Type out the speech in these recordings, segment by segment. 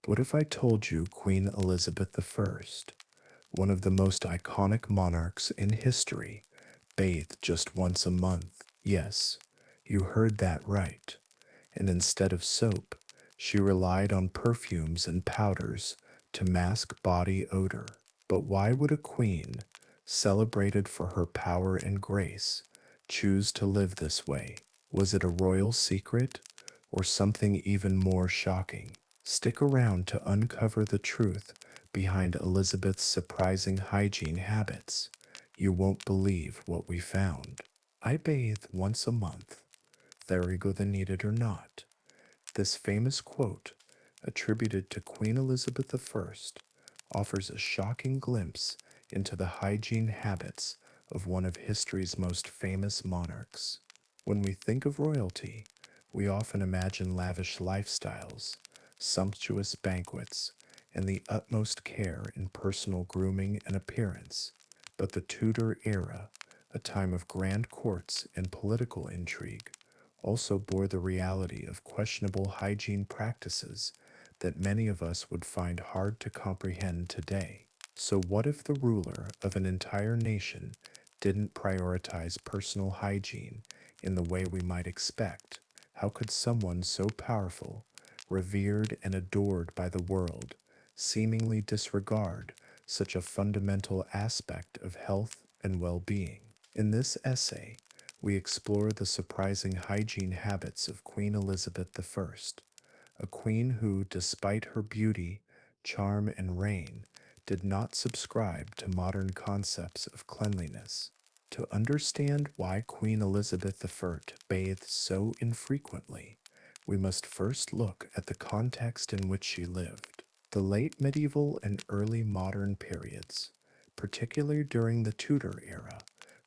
What if I told you Queen Elizabeth I, one of the most iconic monarchs in history, bathed just once a month? Yes, you heard that right. And instead of soap, she relied on perfumes and powders to mask body odor. But why would a queen, celebrated for her power and grace, choose to live this way? Was it a royal secret or something even more shocking? Stick around to uncover the truth behind Elizabeth's surprising hygiene habits. You won't believe what we found. I bathe once a month, therigo than needed or not. This famous quote, attributed to Queen Elizabeth I, offers a shocking glimpse into the hygiene habits of one of history's most famous monarchs. When we think of royalty, we often imagine lavish lifestyles, sumptuous banquets, and the utmost care in personal grooming and appearance. But the Tudor era, a time of grand courts and political intrigue, also bore the reality of questionable hygiene practices that many of us would find hard to comprehend today. So, what if the ruler of an entire nation didn't prioritize personal hygiene in the way we might expect? How could someone so powerful, revered and adored by the world, seemingly disregard such a fundamental aspect of health and well being? In this essay, we explore the surprising hygiene habits of Queen Elizabeth I, a queen who, despite her beauty, charm, and reign, did not subscribe to modern concepts of cleanliness. To understand why Queen Elizabeth I bathed so infrequently, we must first look at the context in which she lived. The late medieval and early modern periods, particularly during the Tudor era,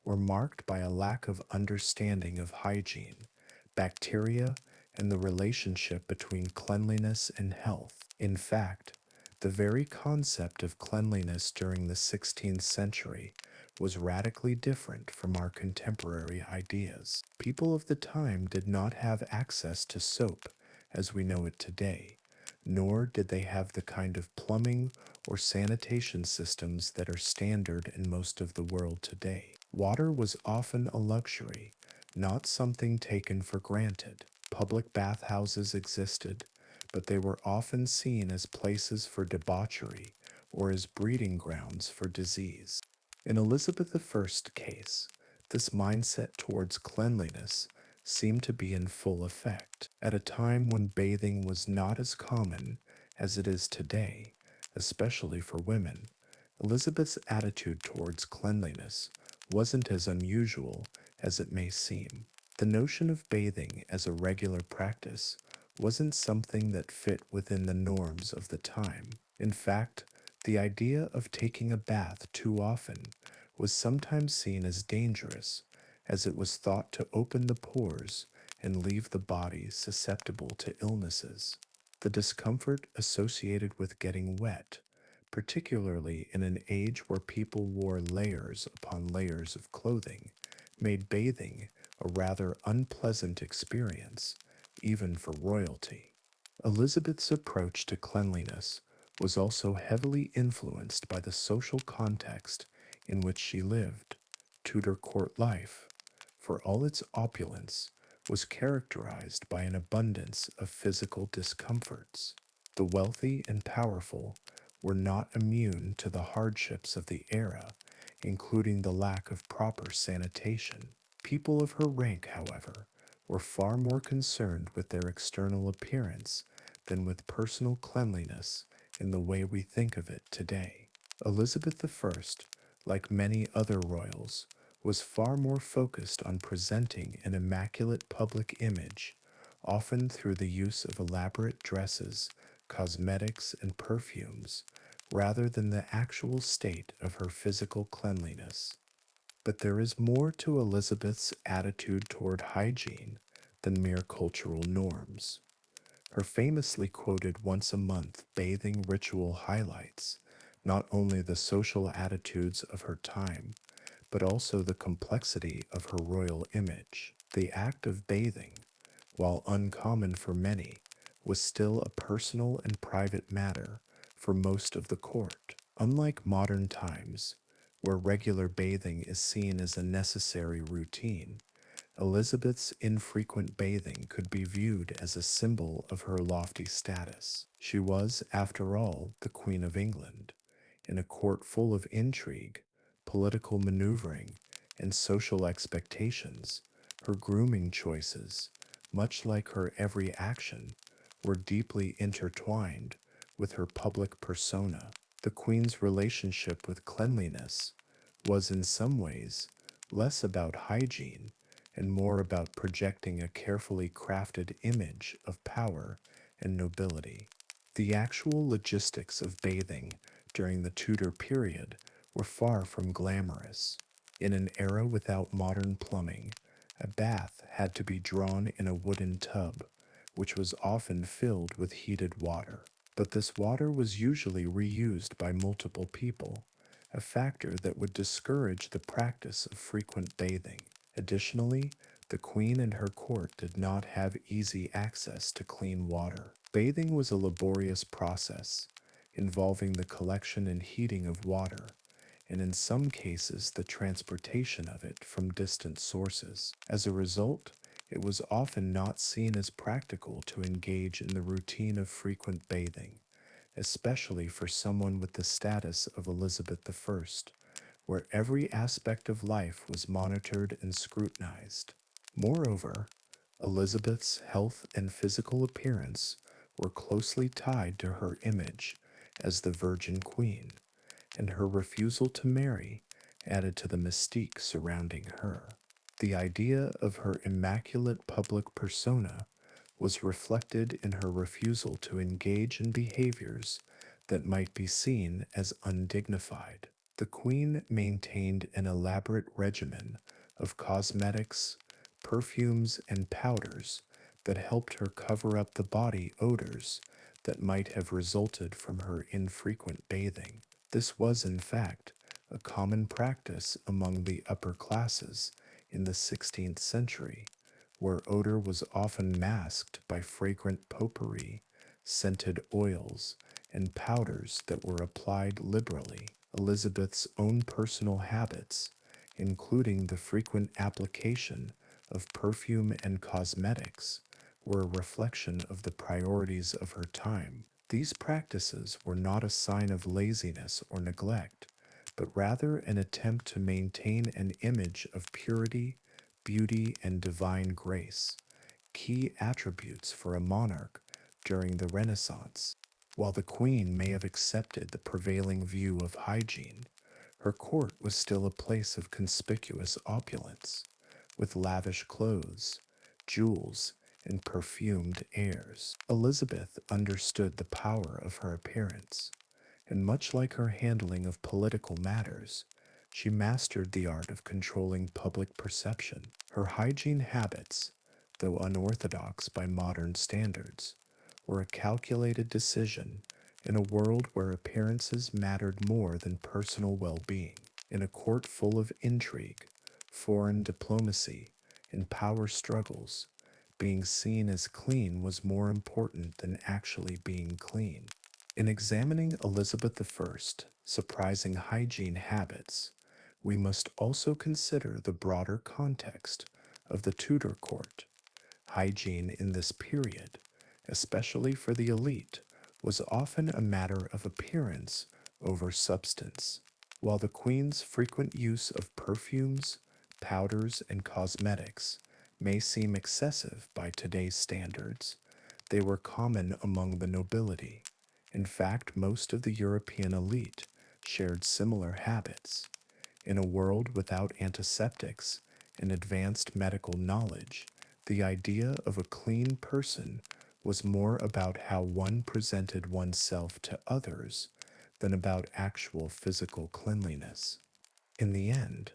were marked by a lack of understanding of hygiene, bacteria, and the relationship between cleanliness and health. In fact, the very concept of cleanliness during the 16th century was radically different from our contemporary ideas. People of the time did not have access to soap as we know it today, nor did they have the kind of plumbing or sanitation systems that are standard in most of the world today. Water was often a luxury, not something taken for granted. Public bathhouses existed, but they were often seen as places for debauchery or as breeding grounds for disease. In Elizabeth I's case, this mindset towards cleanliness seemed to be in full effect at a time when bathing was not as common as it is today, especially for women. Elizabeth's attitude towards cleanliness wasn't as unusual as it may seem. The notion of bathing as a regular practice wasn't something that fit within the norms of the time. In fact, the idea of taking a bath too often was sometimes seen as dangerous, as it was thought to open the pores and leave the body susceptible to illnesses. The discomfort associated with getting wet, particularly in an age where people wore layers upon layers of clothing, made bathing a rather unpleasant experience, even for royalty. Elizabeth's approach to cleanliness was also heavily influenced by the social context in which she lived. Tudor court life, for all its opulence, was characterized by an abundance of physical discomforts. The wealthy and powerful were not immune to the hardships of the era, including the lack of proper sanitation. People of her rank, however, were far more concerned with their external appearance than with personal cleanliness in the way we think of it today. Elizabeth I, like many other royals, was far more focused on presenting an immaculate public image, often through the use of elaborate dresses, cosmetics, and perfumes, rather than the actual state of her physical cleanliness. But there is more to Elizabeth's attitude toward hygiene than mere cultural norms. Her famously quoted once a month bathing ritual highlights not only the social attitudes of her time, but also the complexity of her royal image. The act of bathing, while uncommon for many, was still a personal and private matter for most of the court. Unlike modern times, where regular bathing is seen as a necessary routine, Elizabeth's infrequent bathing could be viewed as a symbol of her lofty status. She was, after all, the Queen of England, in a court full of intrigue, political maneuvering, and social expectations. Her grooming choices, much like her every action, were deeply intertwined with her public persona. The Queen's relationship with cleanliness was in some ways less about hygiene and more about projecting a carefully crafted image of power and nobility. The actual logistics of bathing during the Tudor period were far from glamorous. In an era without modern plumbing, a bath had to be drawn in a wooden tub, which was often filled with heated water. But this water was usually reused by multiple people, a factor that would discourage the practice of frequent bathing. Additionally, the Queen and her court did not have easy access to clean water. Bathing was a laborious process, involving the collection and heating of water, and in some cases the transportation of it from distant sources. As a result, it was often not seen as practical to engage in the routine of frequent bathing, especially for someone with the status of Elizabeth I, where every aspect of life was monitored and scrutinized. Moreover, Elizabeth's health and physical appearance were closely tied to her image as the Virgin Queen, and her refusal to marry added to the mystique surrounding her. The idea of her immaculate public persona was reflected in her refusal to engage in behaviors that might be seen as undignified. The Queen maintained an elaborate regimen of cosmetics, perfumes, and powders that helped her cover up the body odors that might have resulted from her infrequent bathing. This was, in fact, a common practice among the upper classes in the 16th century, where odor was often masked by fragrant potpourri, scented oils, and powders that were applied liberally. Elizabeth's own personal habits, including the frequent application of perfume and cosmetics, were a reflection of the priorities of her time. These practices were not a sign of laziness or neglect, but rather an attempt to maintain an image of purity, beauty, and divine grace, key attributes for a monarch during the Renaissance. While the Queen may have accepted the prevailing view of hygiene, her court was still a place of conspicuous opulence, with lavish clothes, jewels, and perfumed airs. Elizabeth understood the power of her appearance, and much like her handling of political matters, she mastered the art of controlling public perception. Her hygiene habits, though unorthodox by modern standards, were a calculated decision in a world where appearances mattered more than personal well-being. In a court full of intrigue, foreign diplomacy, and power struggles, being seen as clean was more important than actually being clean. In examining Elizabeth I's surprising hygiene habits, we must also consider the broader context of the Tudor court. Hygiene in this period, especially for the elite, was often a matter of appearance over substance. While the Queen's frequent use of perfumes, powders, and cosmetics may seem excessive by today's standards, they were common among the nobility. In fact, most of the European elite shared similar habits. In a world without antiseptics and advanced medical knowledge, the idea of a clean person was more about how one presented oneself to others than about actual physical cleanliness. In the end,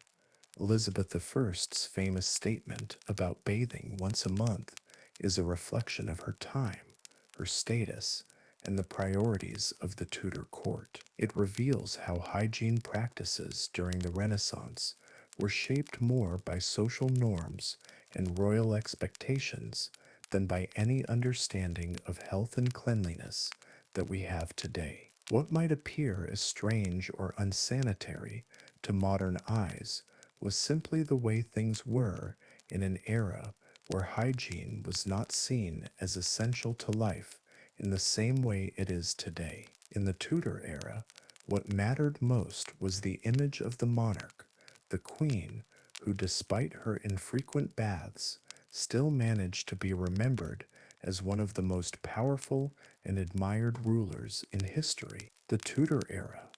Elizabeth I's famous statement about bathing once a month is a reflection of her time, her status, and the priorities of the Tudor court. It reveals how hygiene practices during the Renaissance were shaped more by social norms and royal expectations than by any understanding of health and cleanliness that we have today. What might appear as strange or unsanitary to modern eyes was simply the way things were in an era where hygiene was not seen as essential to life in the same way it is today. In the Tudor era, what mattered most was the image of the monarch, the queen, who, despite her infrequent baths, still managed to be remembered as one of the most powerful and admired rulers in history. The Tudor era,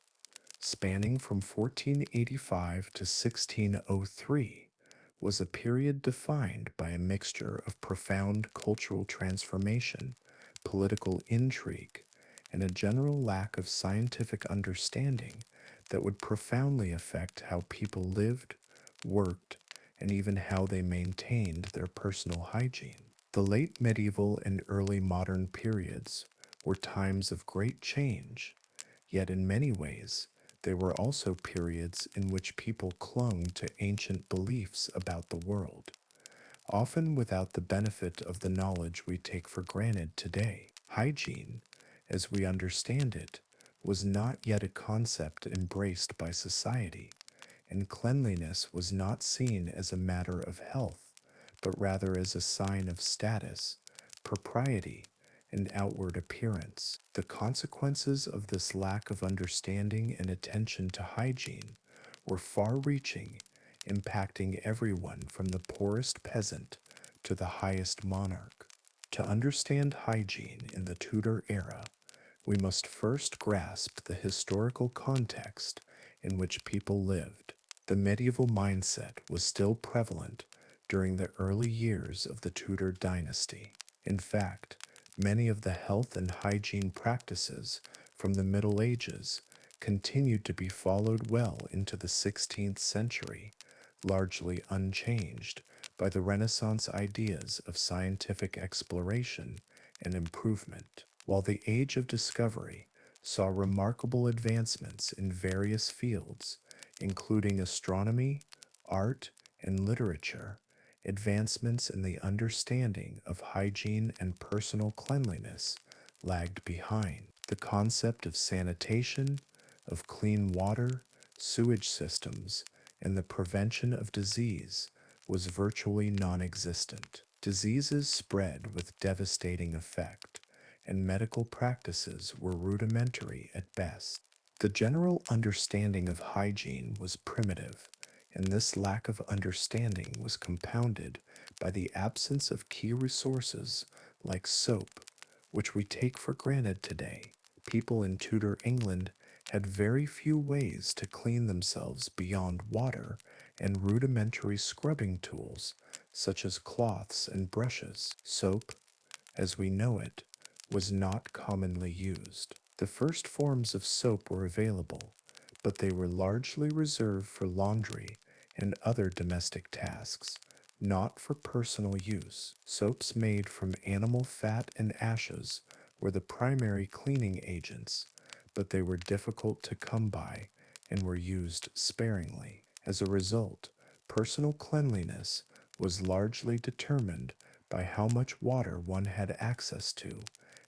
spanning from 1485 to 1603, was a period defined by a mixture of profound cultural transformation, political intrigue, and a general lack of scientific understanding that would profoundly affect how people lived, worked, and even how they maintained their personal hygiene. The late medieval and early modern periods were times of great change, yet in many ways they were also periods in which people clung to ancient beliefs about the world, often without the benefit of the knowledge we take for granted today. Hygiene, as we understand it, was not yet a concept embraced by society, and cleanliness was not seen as a matter of health, but rather as a sign of status, propriety, and outward appearance. The consequences of this lack of understanding and attention to hygiene were far reaching, impacting everyone from the poorest peasant to the highest monarch. To understand hygiene in the Tudor era, we must first grasp the historical context in which people lived. The medieval mindset was still prevalent during the early years of the Tudor dynasty. In fact, many of the health and hygiene practices from the Middle Ages continued to be followed well into the 16th century, largely unchanged by the Renaissance ideas of scientific exploration and improvement. While the Age of Discovery saw remarkable advancements in various fields, including astronomy, art, and literature, advancements in the understanding of hygiene and personal cleanliness lagged behind. The concept of sanitation, of clean water, sewage systems, and the prevention of disease was virtually non-existent. Diseases spread with devastating effect, and medical practices were rudimentary at best. The general understanding of hygiene was primitive, and this lack of understanding was compounded by the absence of key resources like soap, which we take for granted today. People in Tudor England had very few ways to clean themselves beyond water and rudimentary scrubbing tools such as cloths and brushes. Soap, as we know it, was not commonly used. The first forms of soap were available, but they were largely reserved for laundry and other domestic tasks, not for personal use. Soaps made from animal fat and ashes were the primary cleaning agents, but they were difficult to come by and were used sparingly. As a result, personal cleanliness was largely determined by how much water one had access to,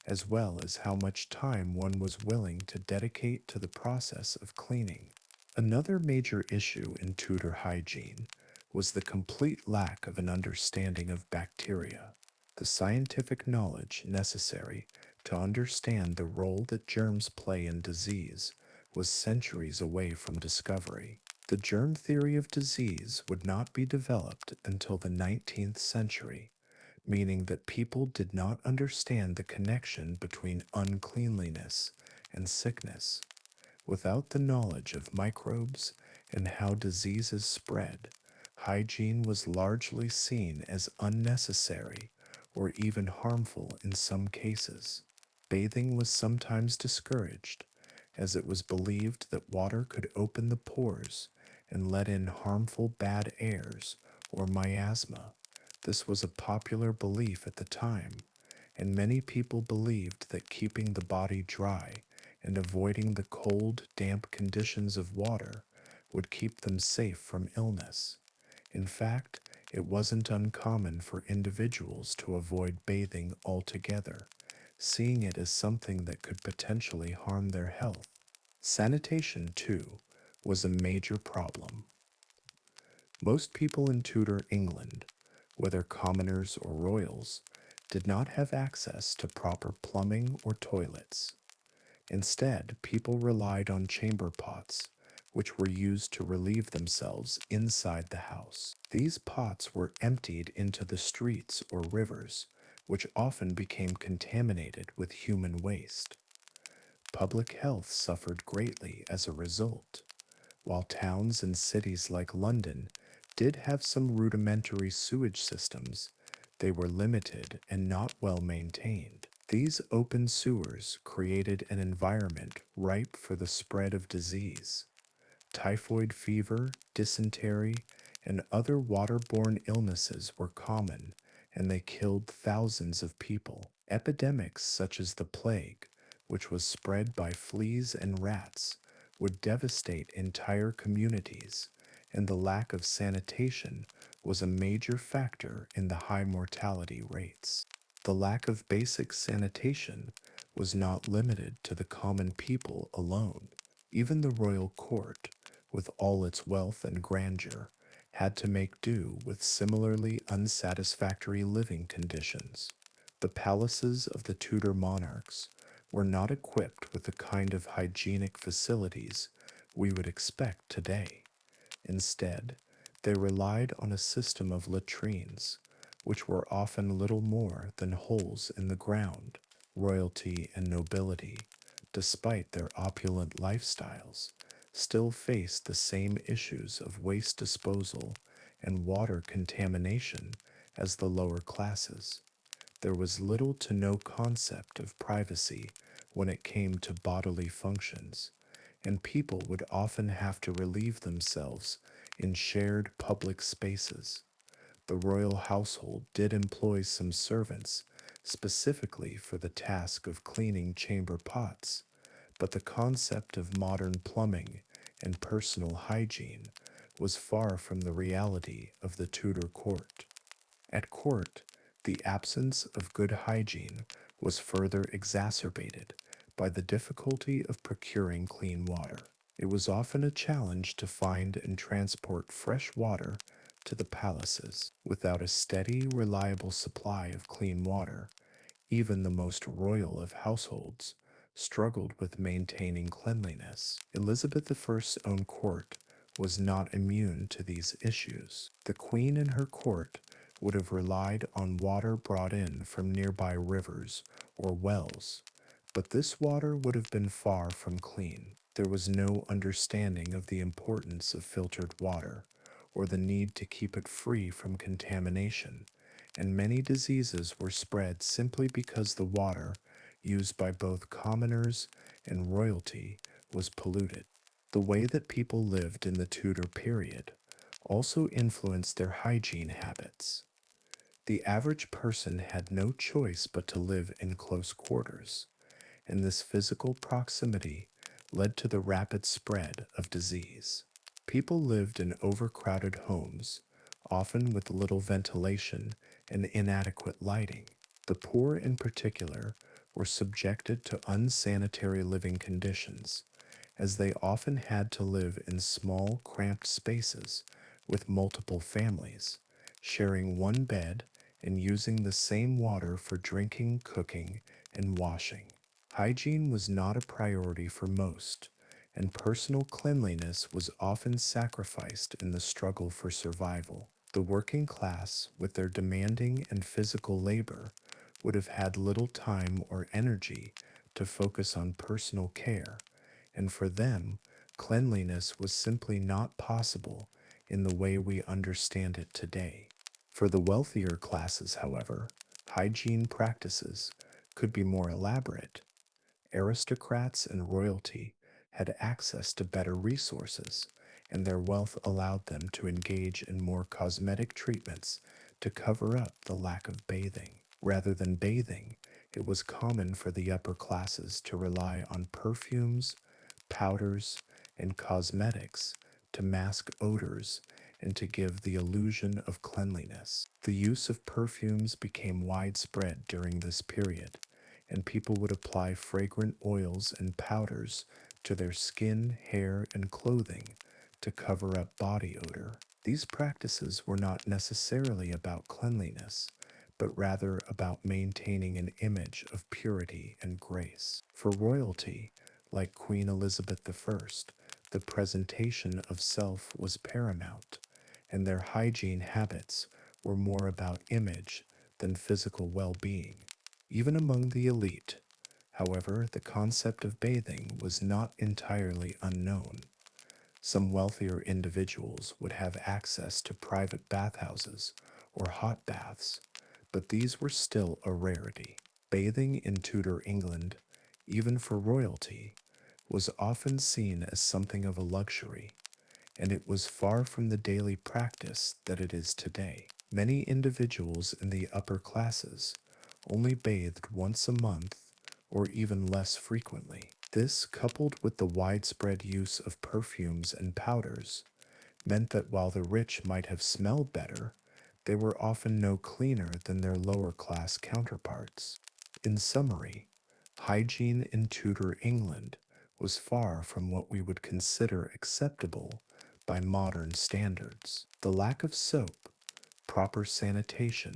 as well as how much time one was willing to dedicate to the process of cleaning. Another major issue in Tudor hygiene was the complete lack of an understanding of bacteria. The scientific knowledge necessary to understand the role that germs play in disease was centuries away from discovery. The germ theory of disease would not be developed until the 19th century, meaning that people did not understand the connection between uncleanliness and sickness. Without the knowledge of microbes and how diseases spread, hygiene was largely seen as unnecessary or even harmful in some cases. Bathing was sometimes discouraged, as it was believed that water could open the pores and let in harmful bad airs or miasma. This was a popular belief at the time, and many people believed that keeping the body dry and avoiding the cold, damp conditions of water would keep them safe from illness. In fact, It wasn't uncommon for individuals to avoid bathing altogether, seeing it as something that could potentially harm their health. Sanitation, too, was a major problem. Most people in Tudor England, whether commoners or royals, did not have access to proper plumbing or toilets. Instead, people relied on chamber pots, which were used to relieve themselves inside the house. These pots were emptied into the streets or rivers, which often became contaminated with human waste. Public health suffered greatly as a result. While towns and cities like London did have some rudimentary sewage systems, they were limited and not well maintained. These open sewers created an environment ripe for the spread of disease. Typhoid fever, dysentery, and other waterborne illnesses were common, and they killed thousands of people. Epidemics such as the plague, which was spread by fleas and rats, would devastate entire communities, and the lack of sanitation was a major factor in the high mortality rates. The lack of basic sanitation was not limited to the common people alone. Even the royal court, with all its wealth and grandeur, had to make do with similarly unsatisfactory living conditions. The palaces of the Tudor monarchs were not equipped with the kind of hygienic facilities we would expect today. Instead, they relied on a system of latrines, which were often little more than holes in the ground. Royalty and nobility, despite their opulent lifestyles, still faced the same issues of waste disposal and water contamination as the lower classes. There was little to no concept of privacy when it came to bodily functions, and people would often have to relieve themselves in shared public spaces. The royal household did employ some servants specifically for the task of cleaning chamber pots, but the concept of modern plumbing and personal hygiene was far from the reality of the Tudor court. At court, the absence of good hygiene was further exacerbated by the difficulty of procuring clean water. It was often a challenge to find and transport fresh water to the palaces. Without a steady, reliable supply of clean water, even the most royal of households struggled with maintaining cleanliness. Elizabeth I's own court was not immune to these issues. The Queen and her court would have relied on water brought in from nearby rivers or wells, but this water would have been far from clean. There was no understanding of the importance of filtered water or the need to keep it free from contamination, and many diseases were spread simply because the water used by both commoners and royalty was polluted. The way that people lived in the Tudor period also influenced their hygiene habits. The average person had no choice but to live in close quarters, and this physical proximity led to the rapid spread of disease. People lived in overcrowded homes, often with little ventilation and inadequate lighting. The poor, in particular, were subjected to unsanitary living conditions, as they often had to live in small, cramped spaces with multiple families, sharing one bed and using the same water for drinking, cooking, and washing. Hygiene was not a priority for most, and personal cleanliness was often sacrificed in the struggle for survival. The working class, with their demanding and physical labor, would have had little time or energy to focus on personal care, and for them, cleanliness was simply not possible in the way we understand it today. For the wealthier classes, however, hygiene practices could be more elaborate. Aristocrats and royalty had access to better resources, and their wealth allowed them to engage in more cosmetic treatments to cover up the lack of bathing. Rather than bathing, it was common for the upper classes to rely on perfumes, powders, and cosmetics to mask odors and to give the illusion of cleanliness. The use of perfumes became widespread during this period, and people would apply fragrant oils and powders to their skin, hair, and clothing to cover up body odor. These practices were not necessarily about cleanliness, but rather about maintaining an image of purity and grace. For royalty, like Queen Elizabeth I, the presentation of self was paramount, and their hygiene habits were more about image than physical well being. Even among the elite, however, the concept of bathing was not entirely unknown. Some wealthier individuals would have access to private bathhouses or hot baths, but these were still a rarity. Bathing in Tudor England, even for royalty, was often seen as something of a luxury, and it was far from the daily practice that it is today. Many individuals in the upper classes only bathed once a month or even less frequently. This, coupled with the widespread use of perfumes and powders, meant that while the rich might have smelled better, they were often no cleaner than their lower class counterparts. In summary, hygiene in Tudor England was far from what we would consider acceptable by modern standards. The lack of soap, proper sanitation,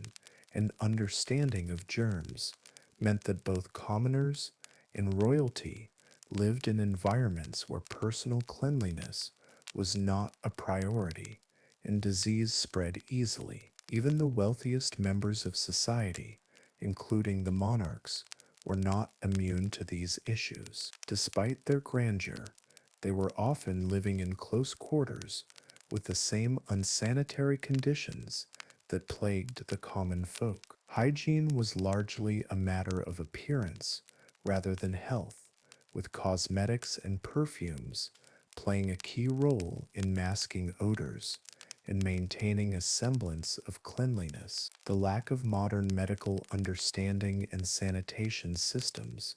and understanding of germs meant that both commoners and royalty lived in environments where personal cleanliness was not a priority and disease spread easily. Even the wealthiest members of society, including the monarchs, were not immune to these issues. Despite their grandeur, they were often living in close quarters with the same unsanitary conditions that plagued the common folk. Hygiene was largely a matter of appearance rather than health, with cosmetics and perfumes playing a key role in masking odors and maintaining a semblance of cleanliness. The lack of modern medical understanding and sanitation systems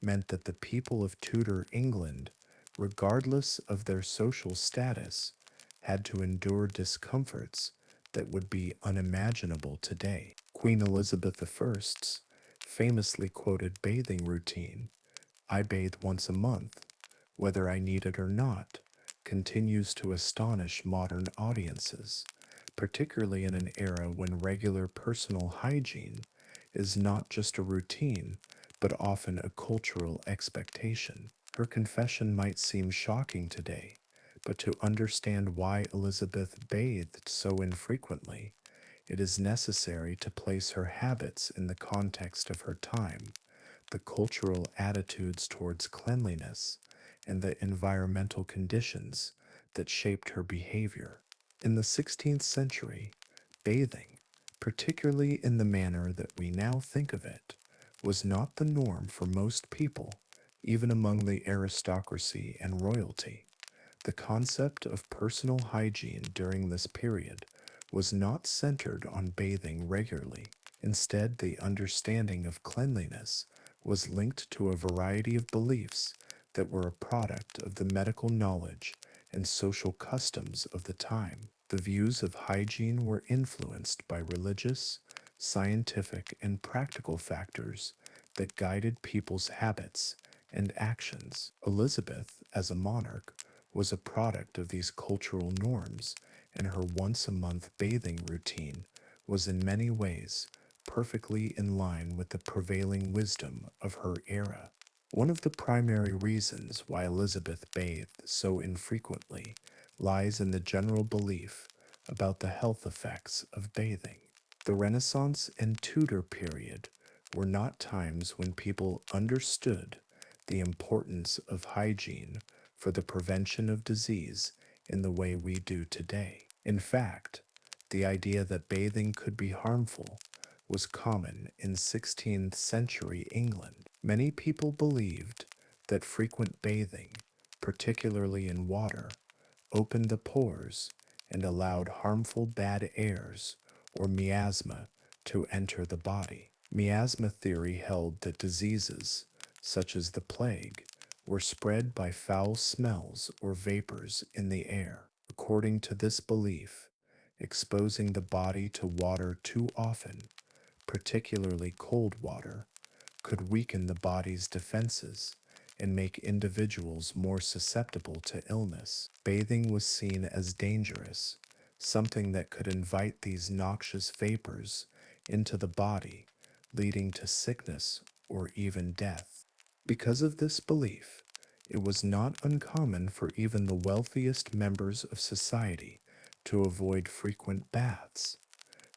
meant that the people of Tudor England, regardless of their social status, had to endure discomforts that would be unimaginable today. Queen Elizabeth I's famously quoted bathing routine, "I bathe once a month, whether I need it or not," continues to astonish modern audiences, particularly in an era when regular personal hygiene is not just a routine, but often a cultural expectation. Her confession might seem shocking today, but to understand why Elizabeth bathed so infrequently, it is necessary to place her habits in the context of her time, the cultural attitudes towards cleanliness, and the environmental conditions that shaped her behavior. In the 16th century, bathing, particularly in the manner that we now think of it, was not the norm for most people, even among the aristocracy and royalty. The concept of personal hygiene during this period was not centered on bathing regularly. Instead, the understanding of cleanliness was linked to a variety of beliefs that were a product of the medical knowledge and social customs of the time. The views of hygiene were influenced by religious, scientific, and practical factors that guided people's habits and actions. Elizabeth, as a monarch, was a product of these cultural norms, and her once a month bathing routine was in many ways perfectly in line with the prevailing wisdom of her era. One of the primary reasons why Elizabeth bathed so infrequently lies in the general belief about the health effects of bathing. The Renaissance and Tudor period were not times when people understood the importance of hygiene for the prevention of disease in the way we do today. In fact, the idea that bathing could be harmful was common in 16th century England. Many people believed that frequent bathing, particularly in water, opened the pores and allowed harmful bad airs or miasma to enter the body. Miasma theory held that diseases, such as the plague, were spread by foul smells or vapors in the air. According to this belief, exposing the body to water too often, particularly cold water, could weaken the body's defenses and make individuals more susceptible to illness. Bathing was seen as dangerous, something that could invite these noxious vapors into the body, leading to sickness or even death. Because of this belief, it was not uncommon for even the wealthiest members of society to avoid frequent baths.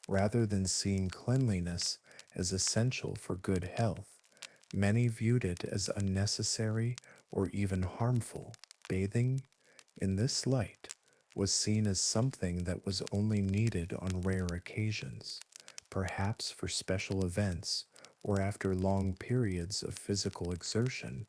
Rather than seeing cleanliness as essential for good health, many viewed it as unnecessary or even harmful. Bathing, in this light, was seen as something that was only needed on rare occasions, perhaps for special events or after long periods of physical exertion,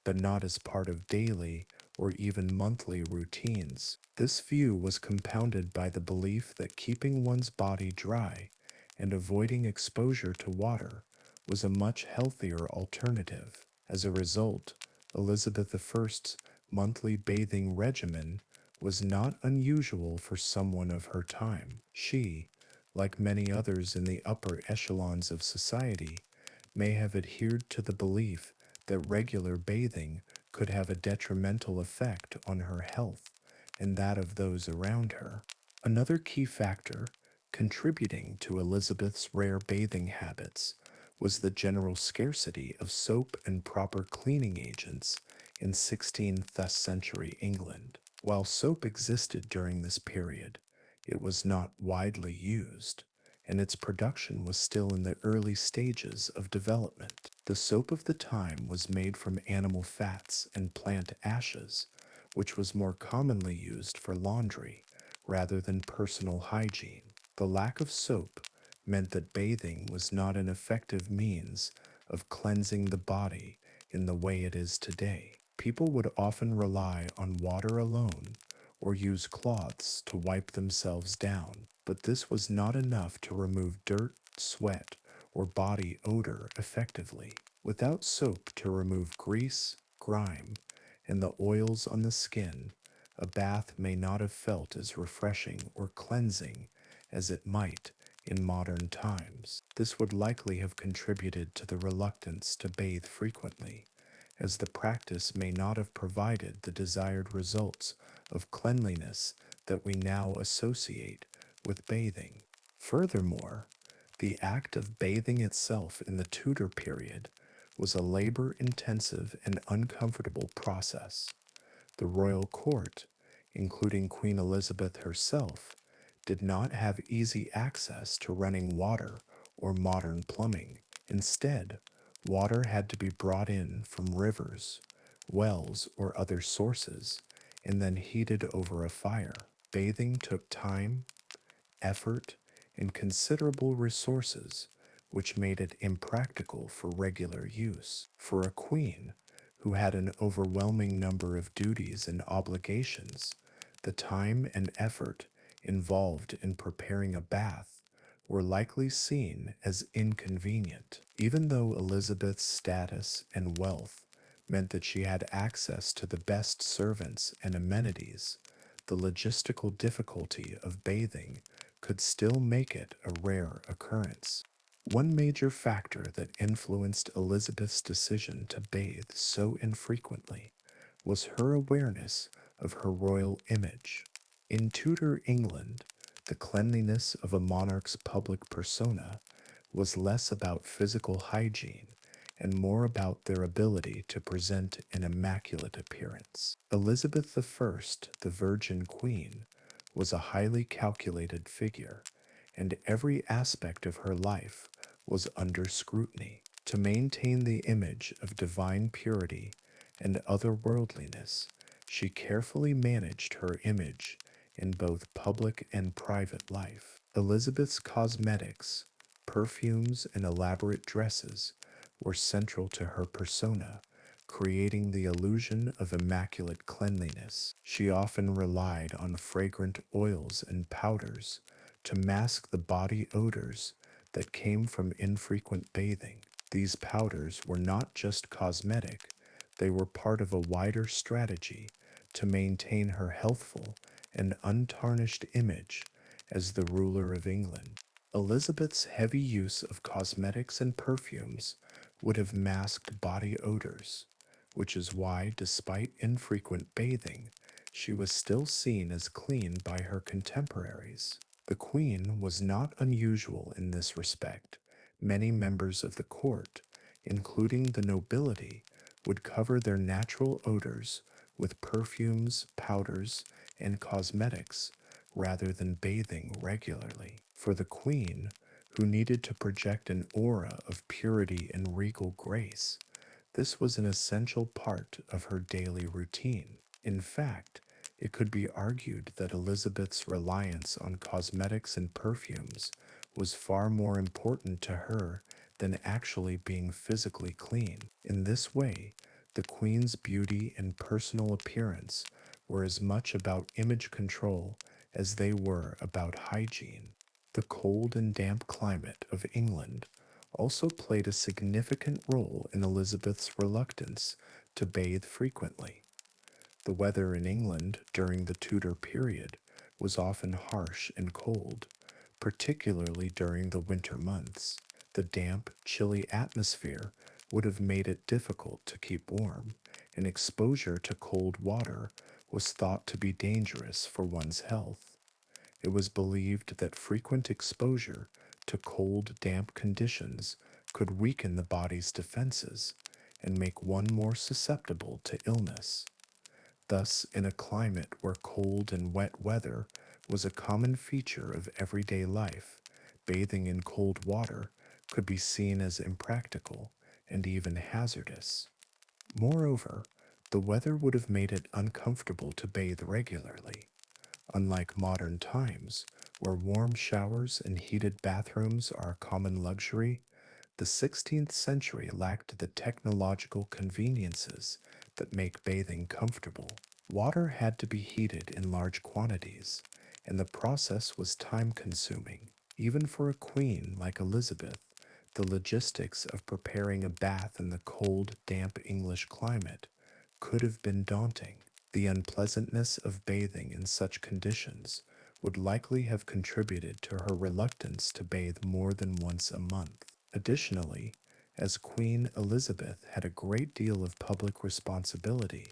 but not as part of daily or even monthly routines. This view was compounded by the belief that keeping one's body dry and avoiding exposure to water was a much healthier alternative. As a result, Elizabeth I's monthly bathing regimen was not unusual for someone of her time. She, like many others in the upper echelons of society, may have adhered to the belief that regular bathing could have a detrimental effect on her health and that of those around her. Another key factor contributing to Elizabeth's rare bathing habits was the general scarcity of soap and proper cleaning agents in 16th century England. While soap existed during this period, it was not widely used, and its production was still in the early stages of development. The soap of the time was made from animal fats and plant ashes, which was more commonly used for laundry rather than personal hygiene. The lack of soap meant that bathing was not an effective means of cleansing the body in the way it is today. People would often rely on water alone or use cloths to wipe themselves down, but this was not enough to remove dirt, sweat, or body odor effectively. Without soap to remove grease, grime, and the oils on the skin, a bath may not have felt as refreshing or cleansing as it might in modern times. This would likely have contributed to the reluctance to bathe frequently, as the practice may not have provided the desired results of cleanliness that we now associate with bathing. Furthermore, the act of bathing itself in the Tudor period was a labor-intensive and uncomfortable process. The royal court, including Queen Elizabeth herself, did not have easy access to running water or modern plumbing. Instead, water had to be brought in from rivers, wells, or other sources, and then heated over a fire. Bathing took time, effort, and considerable resources, which made it impractical for regular use. For a queen, who had an overwhelming number of duties and obligations, the time and effort involved in preparing a bath were likely seen as inconvenient. Even though Elizabeth's status and wealth meant that she had access to the best servants and amenities, the logistical difficulty of bathing could still make it a rare occurrence. One major factor that influenced Elizabeth's decision to bathe so infrequently was her awareness of her royal image. In Tudor England, the cleanliness of a monarch's public persona was less about physical hygiene and more about their ability to present an immaculate appearance. Elizabeth I, the Virgin Queen, was a highly calculated figure, and every aspect of her life was under scrutiny. To maintain the image of divine purity and otherworldliness, she carefully managed her image in both public and private life. Elizabeth's cosmetics, perfumes, and elaborate dresses were central to her persona, creating the illusion of immaculate cleanliness. She often relied on fragrant oils and powders to mask the body odors that came from infrequent bathing. These powders were not just cosmetic, they were part of a wider strategy to maintain her healthful an untarnished image as the ruler of England. Elizabeth's heavy use of cosmetics and perfumes would have masked body odors, which is why, despite infrequent bathing, she was still seen as clean by her contemporaries. The Queen was not unusual in this respect. Many members of the court, including the nobility, would cover their natural odors with perfumes, powders, and cosmetics rather than bathing regularly. For the Queen, who needed to project an aura of purity and regal grace, this was an essential part of her daily routine. In fact, it could be argued that Elizabeth's reliance on cosmetics and perfumes was far more important to her than actually being physically clean. In this way, the Queen's beauty and personal appearance were as much about image control as they were about hygiene. The cold and damp climate of England also played a significant role in Elizabeth's reluctance to bathe frequently. The weather in England during the Tudor period was often harsh and cold, particularly during the winter months. The damp, chilly atmosphere would have made it difficult to keep warm, and exposure to cold water was thought to be dangerous for one's health. It was believed that frequent exposure to cold, damp conditions could weaken the body's defenses and make one more susceptible to illness. Thus, in a climate where cold and wet weather was a common feature of everyday life, bathing in cold water could be seen as impractical and even hazardous. Moreover, the weather would have made it uncomfortable to bathe regularly. Unlike modern times, where warm showers and heated bathrooms are a common luxury, the 16th century lacked the technological conveniences that make bathing comfortable. Water had to be heated in large quantities, and the process was time consuming. Even for a queen like Elizabeth, the logistics of preparing a bath in the cold, damp English climate could have been daunting. The unpleasantness of bathing in such conditions would likely have contributed to her reluctance to bathe more than once a month. Additionally, as Queen Elizabeth had a great deal of public responsibility,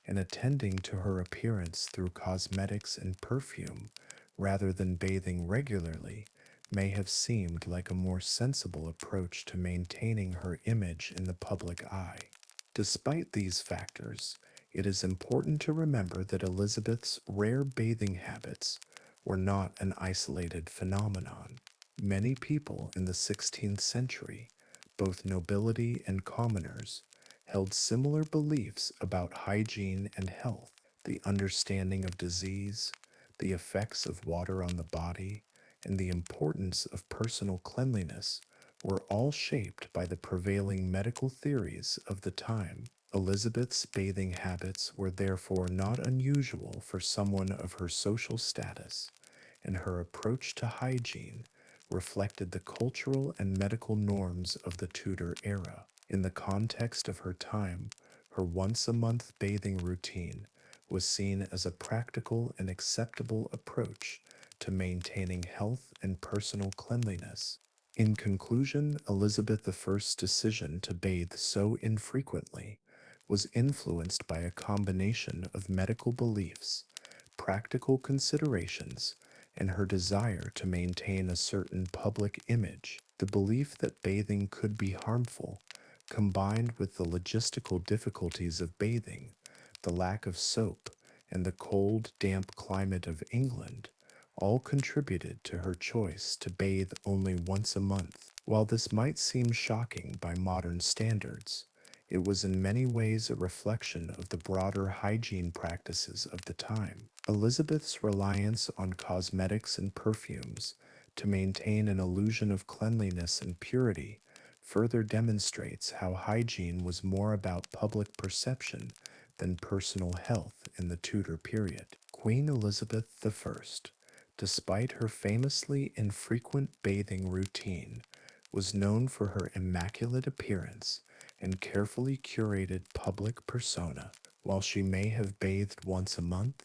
and attending to her appearance through cosmetics and perfume rather than bathing regularly may have seemed like a more sensible approach to maintaining her image in the public eye. Despite these factors, it is important to remember that Elizabeth's rare bathing habits were not an isolated phenomenon. Many people in the 16th century, both nobility and commoners, held similar beliefs about hygiene and health. The understanding of disease, the effects of water on the body, and the importance of personal cleanliness were all shaped by the prevailing medical theories of the time. Elizabeth's bathing habits were therefore not unusual for someone of her social status, and her approach to hygiene reflected the cultural and medical norms of the Tudor era. In the context of her time, her once-a-month bathing routine was seen as a practical and acceptable approach to maintaining health and personal cleanliness. In conclusion, Elizabeth I's decision to bathe so infrequently was influenced by a combination of medical beliefs, practical considerations, and her desire to maintain a certain public image. The belief that bathing could be harmful, combined with the logistical difficulties of bathing, the lack of soap, and the cold, damp climate of England, all contributed to her choice to bathe only once a month. While this might seem shocking by modern standards, it was in many ways a reflection of the broader hygiene practices of the time. Elizabeth's reliance on cosmetics and perfumes to maintain an illusion of cleanliness and purity further demonstrates how hygiene was more about public perception than personal health in the Tudor period. Queen Elizabeth I, despite her famously infrequent bathing routine, was known for her immaculate appearance and carefully curated public persona. While she may have bathed once a month,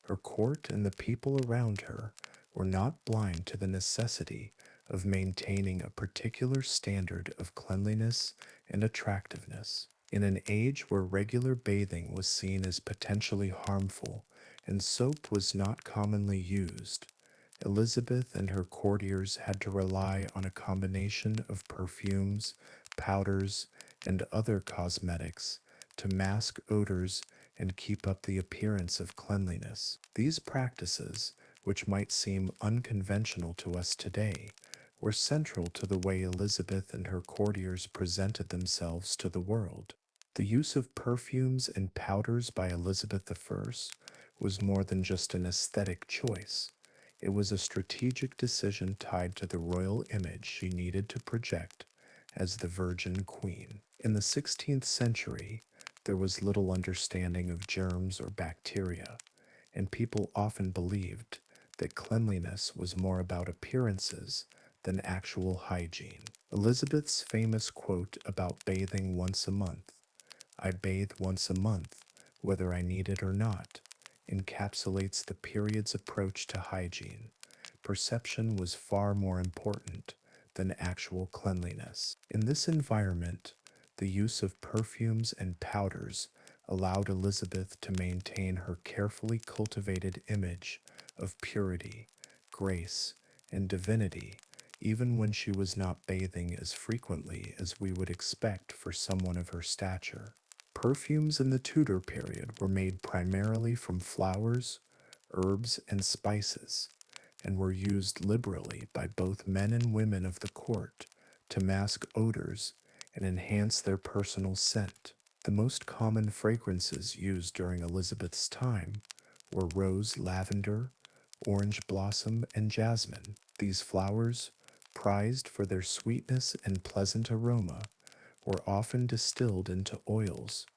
Her court and the people around her were not blind to the necessity of maintaining a particular standard of cleanliness and attractiveness. In an age where regular bathing was seen as potentially harmful and soap was not commonly used, Elizabeth and her courtiers had to rely on a combination of perfumes, powders, and other cosmetics to mask odors and keep up the appearance of cleanliness. These practices, which might seem unconventional to us today, were central to the way Elizabeth and her courtiers presented themselves to the world. The use of perfumes and powders by Elizabeth I was more than just an aesthetic choice. It was a strategic decision tied to the royal image she needed to project as the Virgin Queen. In the 16th century, there was little understanding of germs or bacteria, and people often believed that cleanliness was more about appearances than actual hygiene. Elizabeth's famous quote about bathing once a month, "I bathe once a month, whether I need it or not," encapsulates the period's approach to hygiene. Perception was far more important than actual cleanliness. In this environment, the use of perfumes and powders allowed Elizabeth to maintain her carefully cultivated image of purity, grace, and divinity, even when she was not bathing as frequently as we would expect for someone of her stature. Perfumes in the Tudor period were made primarily from flowers, herbs, and spices, and were used liberally by both men and women of the court to mask odors and enhance their personal scent. The most common fragrances used during Elizabeth's time were rose, lavender, orange blossom, and jasmine. These flowers, prized for their sweetness and pleasant aroma, were often distilled into oils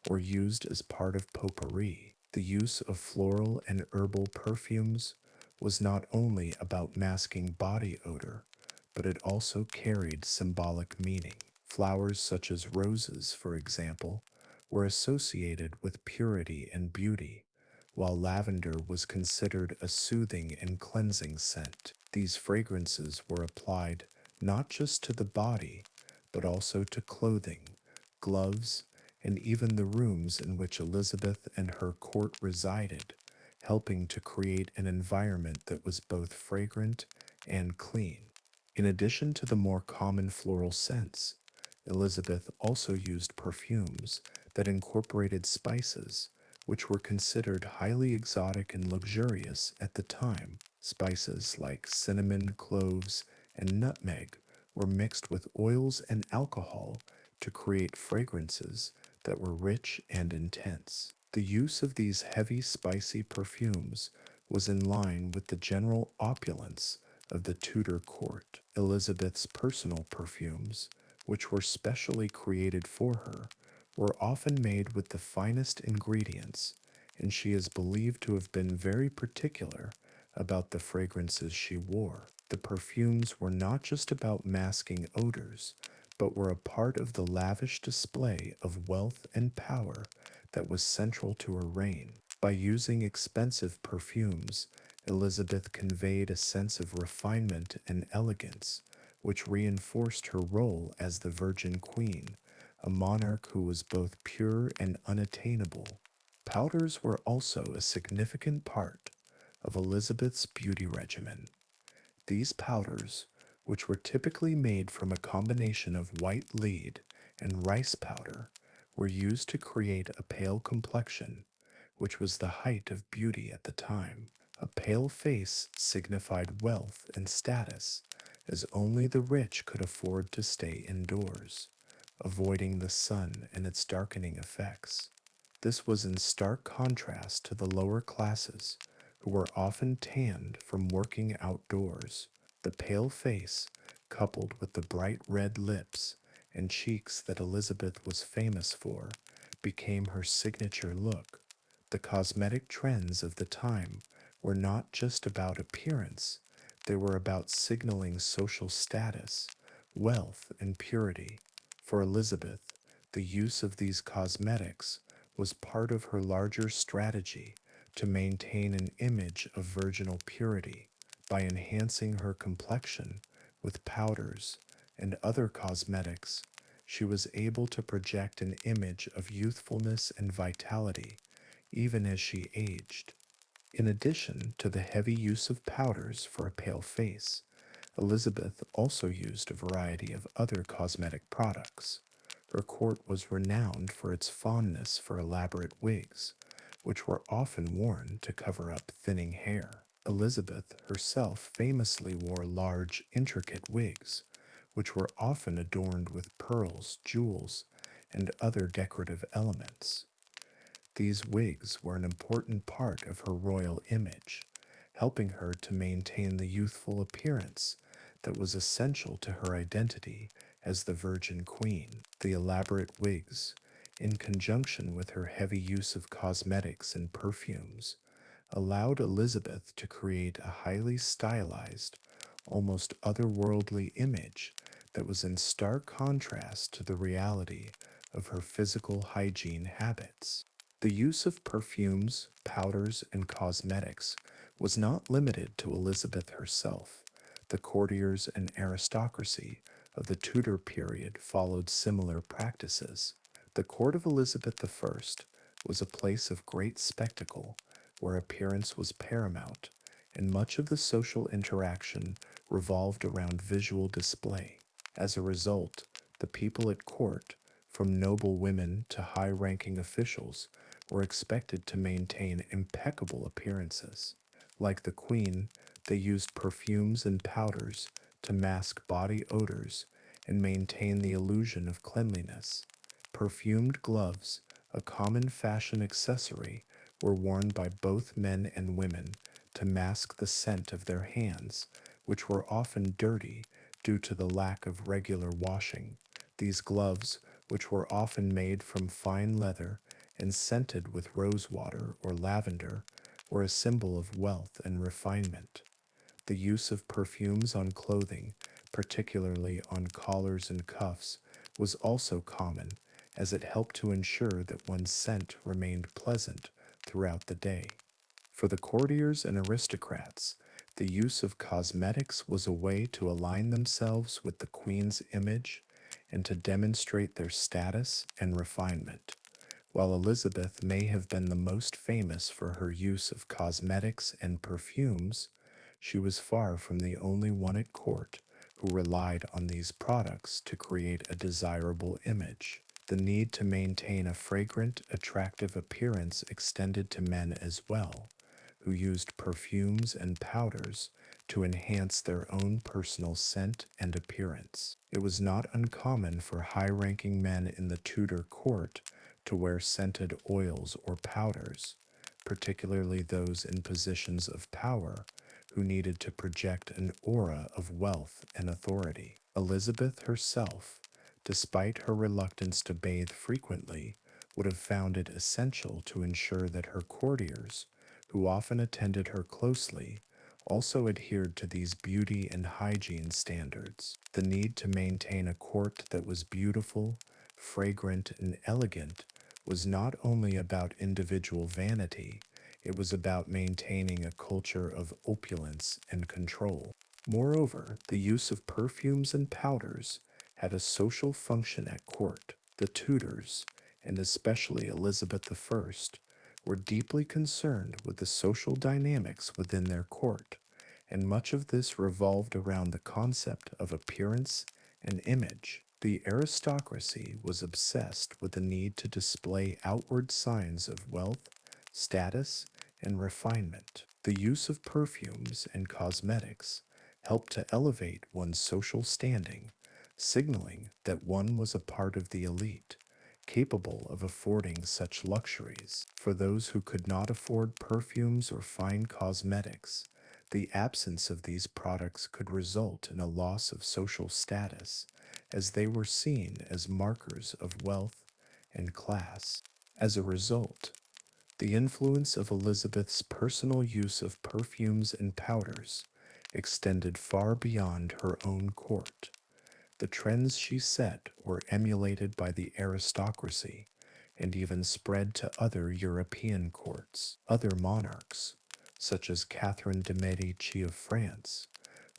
or used as part of potpourri. The use of floral and herbal perfumes was not only about masking body odor, but it also carried symbolic meaning. Flowers such as roses, for example, were associated with purity and beauty, while lavender was considered a soothing and cleansing scent. These fragrances were applied not just to the body, but also to clothing, gloves, and even the rooms in which Elizabeth and her court resided, helping to create an environment that was both fragrant and clean. In addition to the more common floral scents, Elizabeth also used perfumes that incorporated spices, which were considered highly exotic and luxurious at the time. Spices like cinnamon, cloves, and nutmeg were mixed with oils and alcohol to create fragrances that were rich and intense. The use of these heavy, spicy perfumes was in line with the general opulence of the Tudor court. Elizabeth's personal perfumes, which were specially created for her, were often made with the finest ingredients, and she is believed to have been very particular about the fragrances she wore. The perfumes were not just about masking odors, but were a part of the lavish display of wealth and power that was central to her reign. By using expensive perfumes, Elizabeth conveyed a sense of refinement and elegance, which reinforced her role as the Virgin Queen, a monarch who was both pure and unattainable. Powders were also a significant part of Elizabeth's beauty regimen. These powders, which were typically made from a combination of white lead and rice powder, were used to create a pale complexion, which was the height of beauty at the time. A pale face signified wealth and status, as only the rich could afford to stay indoors, avoiding the sun and its darkening effects. This was in stark contrast to the lower classes, who were often tanned from working outdoors. The pale face, coupled with the bright red lips and cheeks that Elizabeth was famous for, became her signature look. The cosmetic trends of the time were not just about appearance, they were about signaling social status, wealth, and purity. For Elizabeth, the use of these cosmetics was part of her larger strategy to maintain an image of virginal purity by enhancing her complexion with powders and other cosmetics. She was able to project an image of youthfulness and vitality even as she aged. In addition to the heavy use of powders for a pale face, Elizabeth also used a variety of other cosmetic products. Her court was renowned for its fondness for elaborate wigs, which were often worn to cover up thinning hair. Elizabeth herself famously wore large, intricate wigs, which were often adorned with pearls, jewels, and other decorative elements. These wigs were an important part of her royal image, helping her to maintain the youthful appearance that was essential to her identity as the Virgin Queen. The elaborate wigs, in conjunction with her heavy use of cosmetics and perfumes, allowed Elizabeth to create a highly stylized, almost otherworldly image that was in stark contrast to the reality of her physical hygiene habits. The use of perfumes, powders, and cosmetics was not limited to Elizabeth herself. The courtiers and aristocracy of the Tudor period followed similar practices. The court of Elizabeth I was a place of great spectacle where appearance was paramount, and much of the social interaction revolved around visual display. As a result, the people at court, from noble women to high ranking officials, were expected to maintain impeccable appearances. Like the queen, they used perfumes and powders to mask body odors and maintain the illusion of cleanliness. Perfumed gloves, a common fashion accessory, were worn by both men and women to mask the scent of their hands, which were often dirty due to the lack of regular washing. These gloves, which were often made from fine leather and scented with rosewater or lavender, were a symbol of wealth and refinement. The use of perfumes on clothing, particularly on collars and cuffs, was also common, as it helped to ensure that one's scent remained pleasant throughout the day. For the courtiers and aristocrats, the use of cosmetics was a way to align themselves with the queen's image and to demonstrate their status and refinement. While Elizabeth may have been the most famous for her use of cosmetics and perfumes, she was far from the only one at court who relied on these products to create a desirable image. The need to maintain a fragrant, attractive appearance extended to men as well, who used perfumes and powders to enhance their own personal scent and appearance. It was not uncommon for high-ranking men in the Tudor court to wear scented oils or powders, particularly those in positions of power who needed to project an aura of wealth and authority. Elizabeth herself, despite her reluctance to bathe frequently, would have found it essential to ensure that her courtiers, who often attended her closely, also adhered to these beauty and hygiene standards. The need to maintain a court that was beautiful, fragrant, and elegant was not only about individual vanity, it was about maintaining a culture of opulence and control. Moreover, the use of perfumes and powders had a social function at court. The Tudors, and especially Elizabeth I, were deeply concerned with the social dynamics within their court, and much of this revolved around the concept of appearance and image. The aristocracy was obsessed with the need to display outward signs of wealth, status, and refinement. The use of perfumes and cosmetics helped to elevate one's social standing, signaling that one was a part of the elite, capable of affording such luxuries. For those who could not afford perfumes or fine cosmetics, the absence of these products could result in a loss of social status, as they were seen as markers of wealth and class. As a result, the influence of Elizabeth's personal use of perfumes and powders extended far beyond her own court. The trends she set were emulated by the aristocracy, and even spread to other European courts. Other monarchs, such as Catherine de' Medici of France,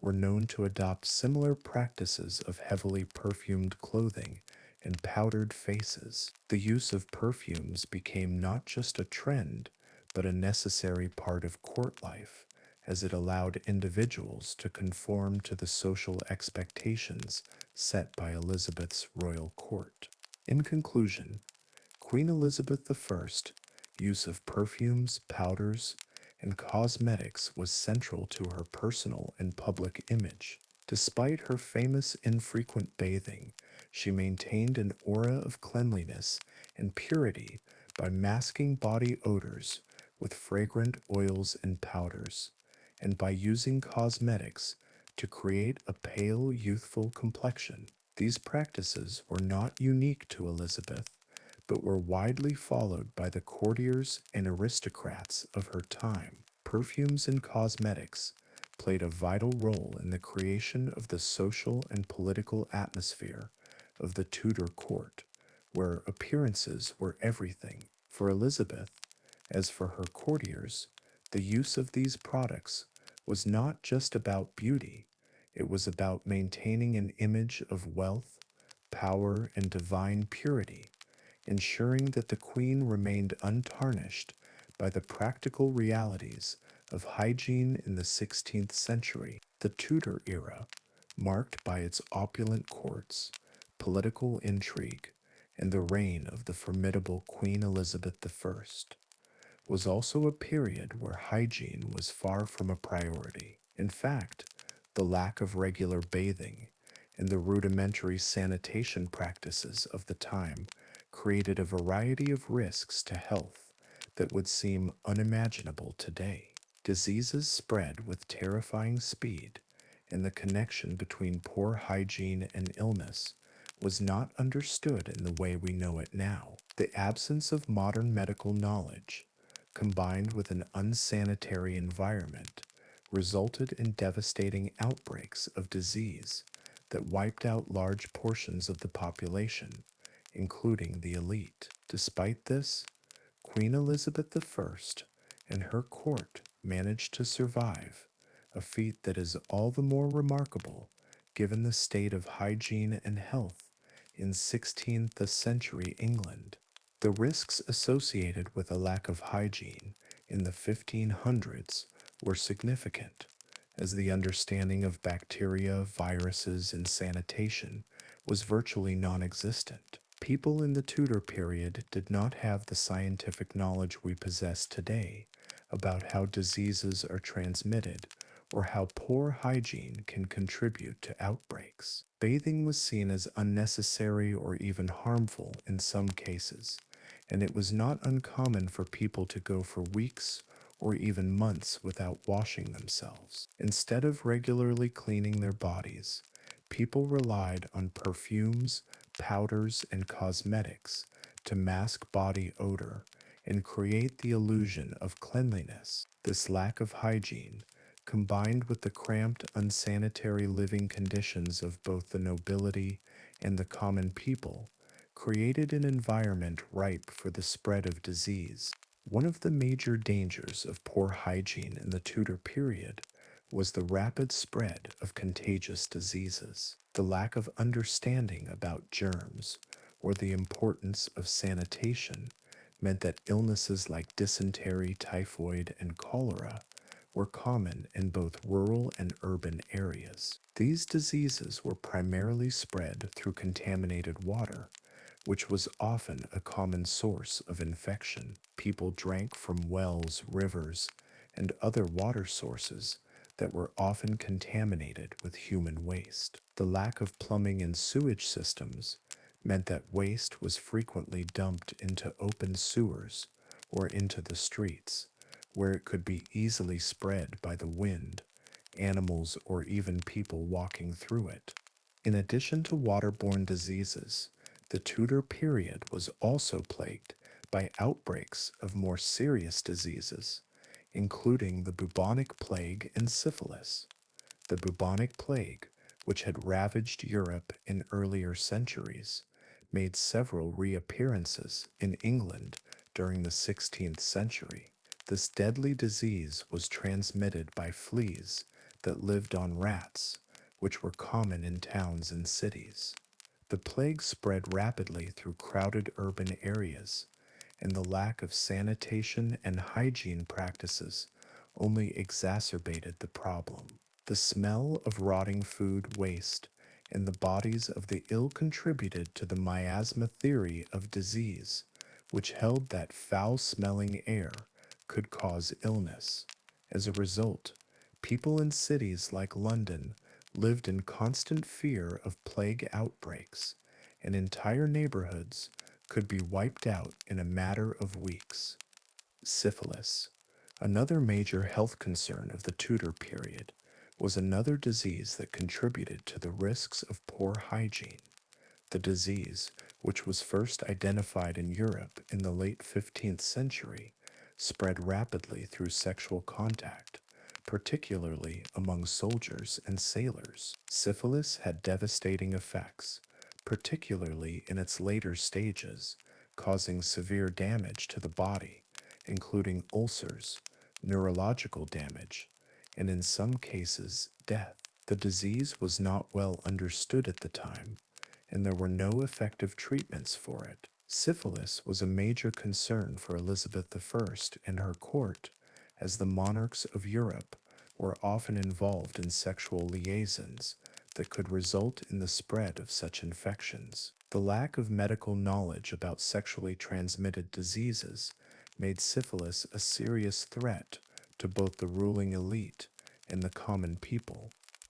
were known to adopt similar practices of heavily perfumed clothing and powdered faces. The use of perfumes became not just a trend, but a necessary part of court life, as it allowed individuals to conform to the social expectations set by Elizabeth's royal court. In conclusion, Queen Elizabeth I's use of perfumes, powders, and cosmetics was central to her personal and public image. Despite her famous infrequent bathing, she maintained an aura of cleanliness and purity by masking body odors with fragrant oils and powders, and by using cosmetics to create a pale, youthful complexion. These practices were not unique to Elizabeth, but were widely followed by the courtiers and aristocrats of her time. Perfumes and cosmetics played a vital role in the creation of the social and political atmosphere of the Tudor court, where appearances were everything. For Elizabeth, as for her courtiers, the use of these products was not just about beauty, it was about maintaining an image of wealth, power, and divine purity, ensuring that the queen remained untarnished by the practical realities of hygiene in the 16th century. The Tudor era, marked by its opulent courts, political intrigue, and the reign of the formidable Queen Elizabeth I, was also a period where hygiene was far from a priority. In fact, the lack of regular bathing and the rudimentary sanitation practices of the time created a variety of risks to health that would seem unimaginable today. Diseases spread with terrifying speed, and the connection between poor hygiene and illness was not understood in the way we know it now. The absence of modern medical knowledge, combined with an unsanitary environment, resulted in devastating outbreaks of disease that wiped out large portions of the population, including the elite. Despite this, Queen Elizabeth I and her court managed to survive, a feat that is all the more remarkable given the state of hygiene and health in 16th century England. The risks associated with a lack of hygiene in the 1500s were significant, as the understanding of bacteria, viruses, and sanitation was virtually non-existent. People in the Tudor period did not have the scientific knowledge we possess today about how diseases are transmitted or how poor hygiene can contribute to outbreaks. Bathing was seen as unnecessary or even harmful in some cases, and it was not uncommon for people to go for weeks or even months without washing themselves. Instead of regularly cleaning their bodies, people relied on perfumes, powders, and cosmetics to mask body odor and create the illusion of cleanliness. This lack of hygiene, combined with the cramped, unsanitary living conditions of both the nobility and the common people, created an environment ripe for the spread of disease. One of the major dangers of poor hygiene in the Tudor period was the rapid spread of contagious diseases. The lack of understanding about germs or the importance of sanitation meant that illnesses like dysentery, typhoid, and cholera were common in both rural and urban areas. These diseases were primarily spread through contaminated water, which was often a common source of infection. People drank from wells, rivers, and other water sources that were often contaminated with human waste. The lack of plumbing and sewage systems meant that waste was frequently dumped into open sewers or into the streets, where it could be easily spread by the wind, animals, or even people walking through it. In addition to waterborne diseases, the Tudor period was also plagued by outbreaks of more serious diseases, including the bubonic plague and syphilis. The bubonic plague, which had ravaged Europe in earlier centuries, made several reappearances in England during the 16th century. This deadly disease was transmitted by fleas that lived on rats, which were common in towns and cities. The plague spread rapidly through crowded urban areas, and the lack of sanitation and hygiene practices only exacerbated the problem. The smell of rotting food waste and the bodies of the ill contributed to the miasma theory of disease, which held that foul smelling air could cause illness. As a result, people in cities like London lived in constant fear of plague outbreaks, and entire neighborhoods could be wiped out in a matter of weeks. Syphilis, another major health concern of the Tudor period, was another disease that contributed to the risks of poor hygiene. The disease, which was first identified in Europe in the late 15th century, spread rapidly through sexual contact, particularly among soldiers and sailors. Syphilis had devastating effects, particularly in its later stages, causing severe damage to the body, including ulcers, neurological damage, and in some cases, death. The disease was not well understood at the time, and there were no effective treatments for it. Syphilis was a major concern for Elizabeth I and her court, as the monarchs of Europe were often involved in sexual liaisons that could result in the spread of such infections. The lack of medical knowledge about sexually transmitted diseases made syphilis a serious threat to both the ruling elite and the common people.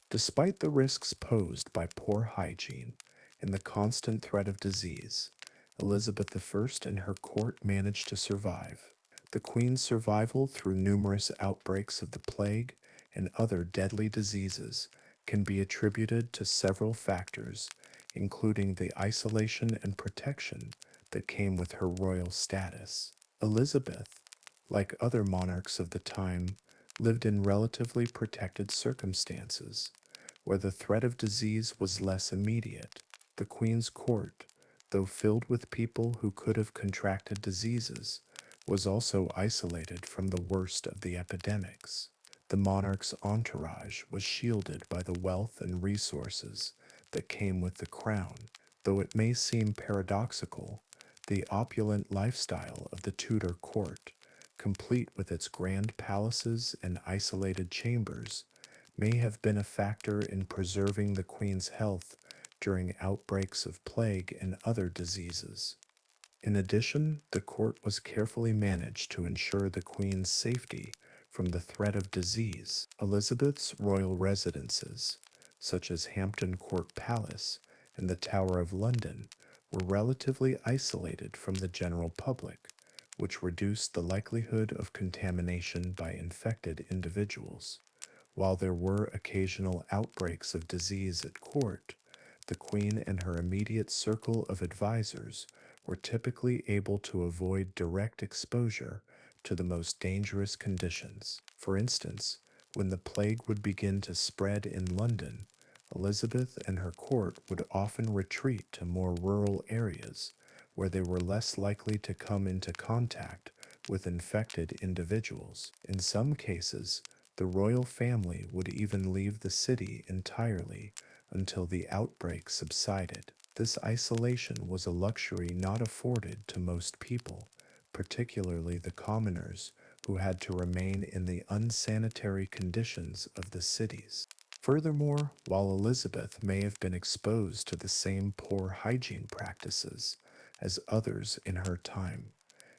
Despite the risks posed by poor hygiene and the constant threat of disease, Elizabeth I and her court managed to survive. The Queen's survival through numerous outbreaks of the plague and other deadly diseases can be attributed to several factors, including the isolation and protection that came with her royal status. Elizabeth, like other monarchs of the time, lived in relatively protected circumstances, where the threat of disease was less immediate. The Queen's court, though filled with people who could have contracted diseases, was also isolated from the worst of the epidemics. The monarch's entourage was shielded by the wealth and resources that came with the crown. Though it may seem paradoxical, the opulent lifestyle of the Tudor court, complete with its grand palaces and isolated chambers, may have been a factor in preserving the Queen's health during outbreaks of plague and other diseases. In addition, the court was carefully managed to ensure the Queen's safety from the threat of disease. Elizabeth's royal residences, such as Hampton Court Palace and the Tower of London, were relatively isolated from the general public, which reduced the likelihood of contamination by infected individuals. While there were occasional outbreaks of disease at court, the Queen and her immediate circle of advisors were typically able to avoid direct exposure to the most dangerous conditions. For instance, when the plague would begin to spread in London, Elizabeth and her court would often retreat to more rural areas where they were less likely to come into contact with infected individuals. In some cases, the royal family would even leave the city entirely until the outbreak subsided. This isolation was a luxury not afforded to most people, particularly the commoners who had to remain in the unsanitary conditions of the cities. Furthermore, while Elizabeth may have been exposed to the same poor hygiene practices as others in her time,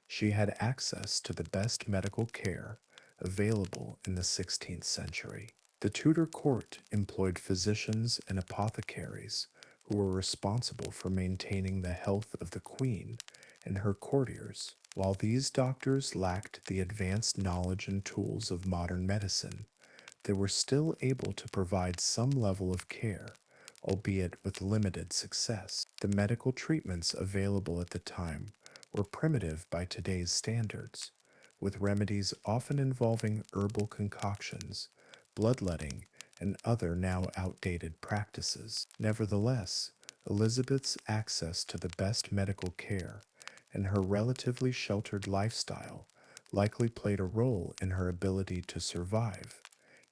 she had access to the best medical care available in the 16th century. The Tudor court employed physicians and apothecaries who were responsible for maintaining the health of the Queen and her courtiers. While these doctors lacked the advanced knowledge and tools of modern medicine, they were still able to provide some level of care, albeit with limited success. The medical treatments available at the time were primitive by today's standards, with remedies often involving herbal concoctions, bloodletting, and other now outdated practices. Nevertheless, Elizabeth's access to the best medical care and her relatively sheltered lifestyle likely played a role in her ability to survive,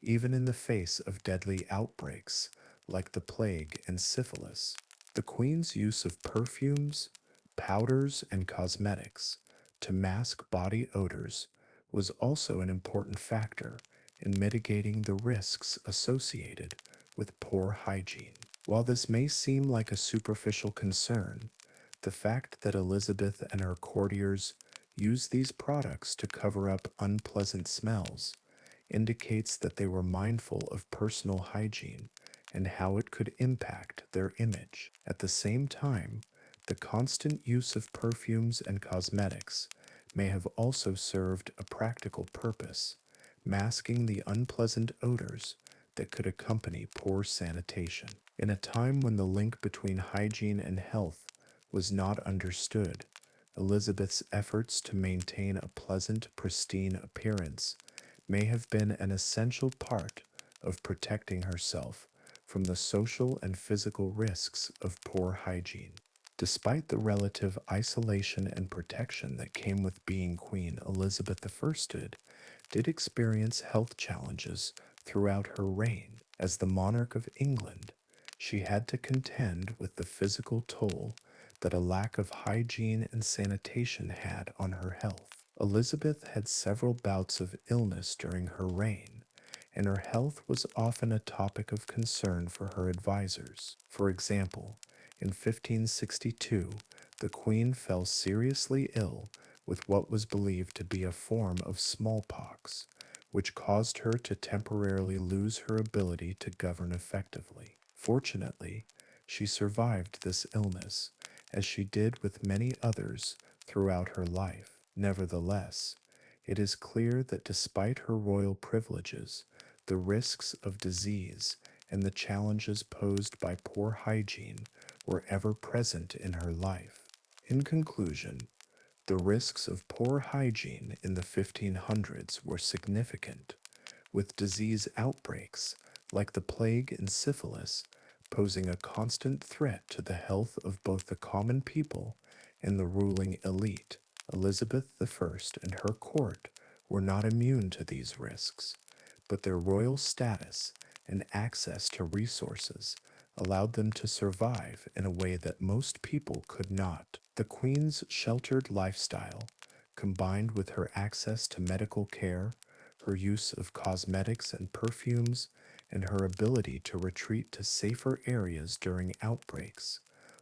even in the face of deadly outbreaks like the plague and syphilis. The Queen's use of perfumes, powders, and cosmetics to mask body odors was also an important factor in mitigating the risks associated with poor hygiene. While this may seem like a superficial concern, the fact that Elizabeth and her courtiers used these products to cover up unpleasant smells indicates that they were mindful of personal hygiene and how it could impact their image. At the same time, the constant use of perfumes and cosmetics may have also served a practical purpose, masking the unpleasant odors that could accompany poor sanitation. In a time when the link between hygiene and health was not understood, Elizabeth's efforts to maintain a pleasant, pristine appearance may have been an essential part of protecting herself from the social and physical risks of poor hygiene. Despite the relative isolation and protection that came with being Queen, Elizabeth did experience health challenges throughout her reign. As the monarch of England, she had to contend with the physical toll that a lack of hygiene and sanitation had on her health. Elizabeth had several bouts of illness during her reign, and her health was often a topic of concern for her advisors. For example, in 1562, the Queen fell seriously ill with what was believed to be a form of smallpox, which caused her to temporarily lose her ability to govern effectively. Fortunately, she survived this illness, as she did with many others throughout her life. Nevertheless, it is clear that despite her royal privileges, the risks of disease and the challenges posed by poor hygiene were ever present in her life. In conclusion, the risks of poor hygiene in the 1500s were significant, with disease outbreaks like the plague and syphilis posing a constant threat to the health of both the common people and the ruling elite. Elizabeth I and her court were not immune to these risks, but their royal status and access to resources allowed them to survive in a way that most people could not. The Queen's sheltered lifestyle, combined with her access to medical care, her use of cosmetics and perfumes, and her ability to retreat to safer areas during outbreaks,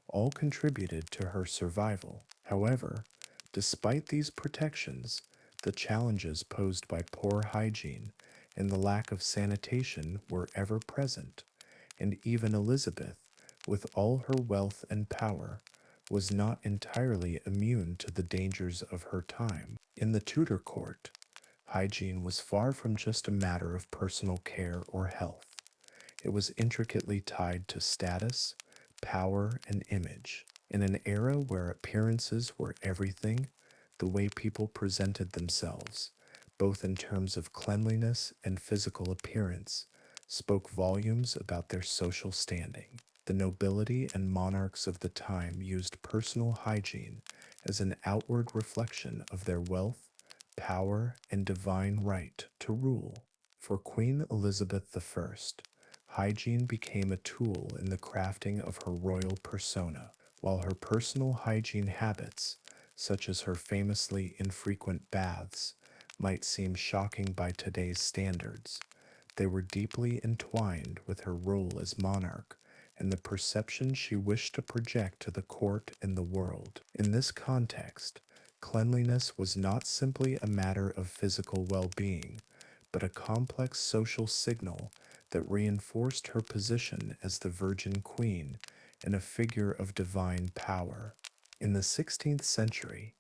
all contributed to her survival. However, despite these protections, the challenges posed by poor hygiene and the lack of sanitation were ever present, and even Elizabeth, with all her wealth and power, was not entirely immune to the dangers of her time. In the Tudor court, hygiene was far from just a matter of personal care or health. It was intricately tied to status, power, and image. In an era where appearances were everything, the way people presented themselves, both in terms of cleanliness and physical appearance, spoke volumes about their social standing. The nobility and monarchs of the time used personal hygiene as an outward reflection of their wealth, power, and divine right to rule. For Queen Elizabeth I, hygiene became a tool in the crafting of her royal persona, while her personal hygiene habits, such as her famously infrequent baths, might seem shocking by today's standards. They were deeply entwined with her role as monarch and the perception she wished to project to the court and the world. In this context, cleanliness was not simply a matter of physical well-being, but a complex social signal that reinforced her position as the Virgin Queen and a figure of divine power. In the 16th century,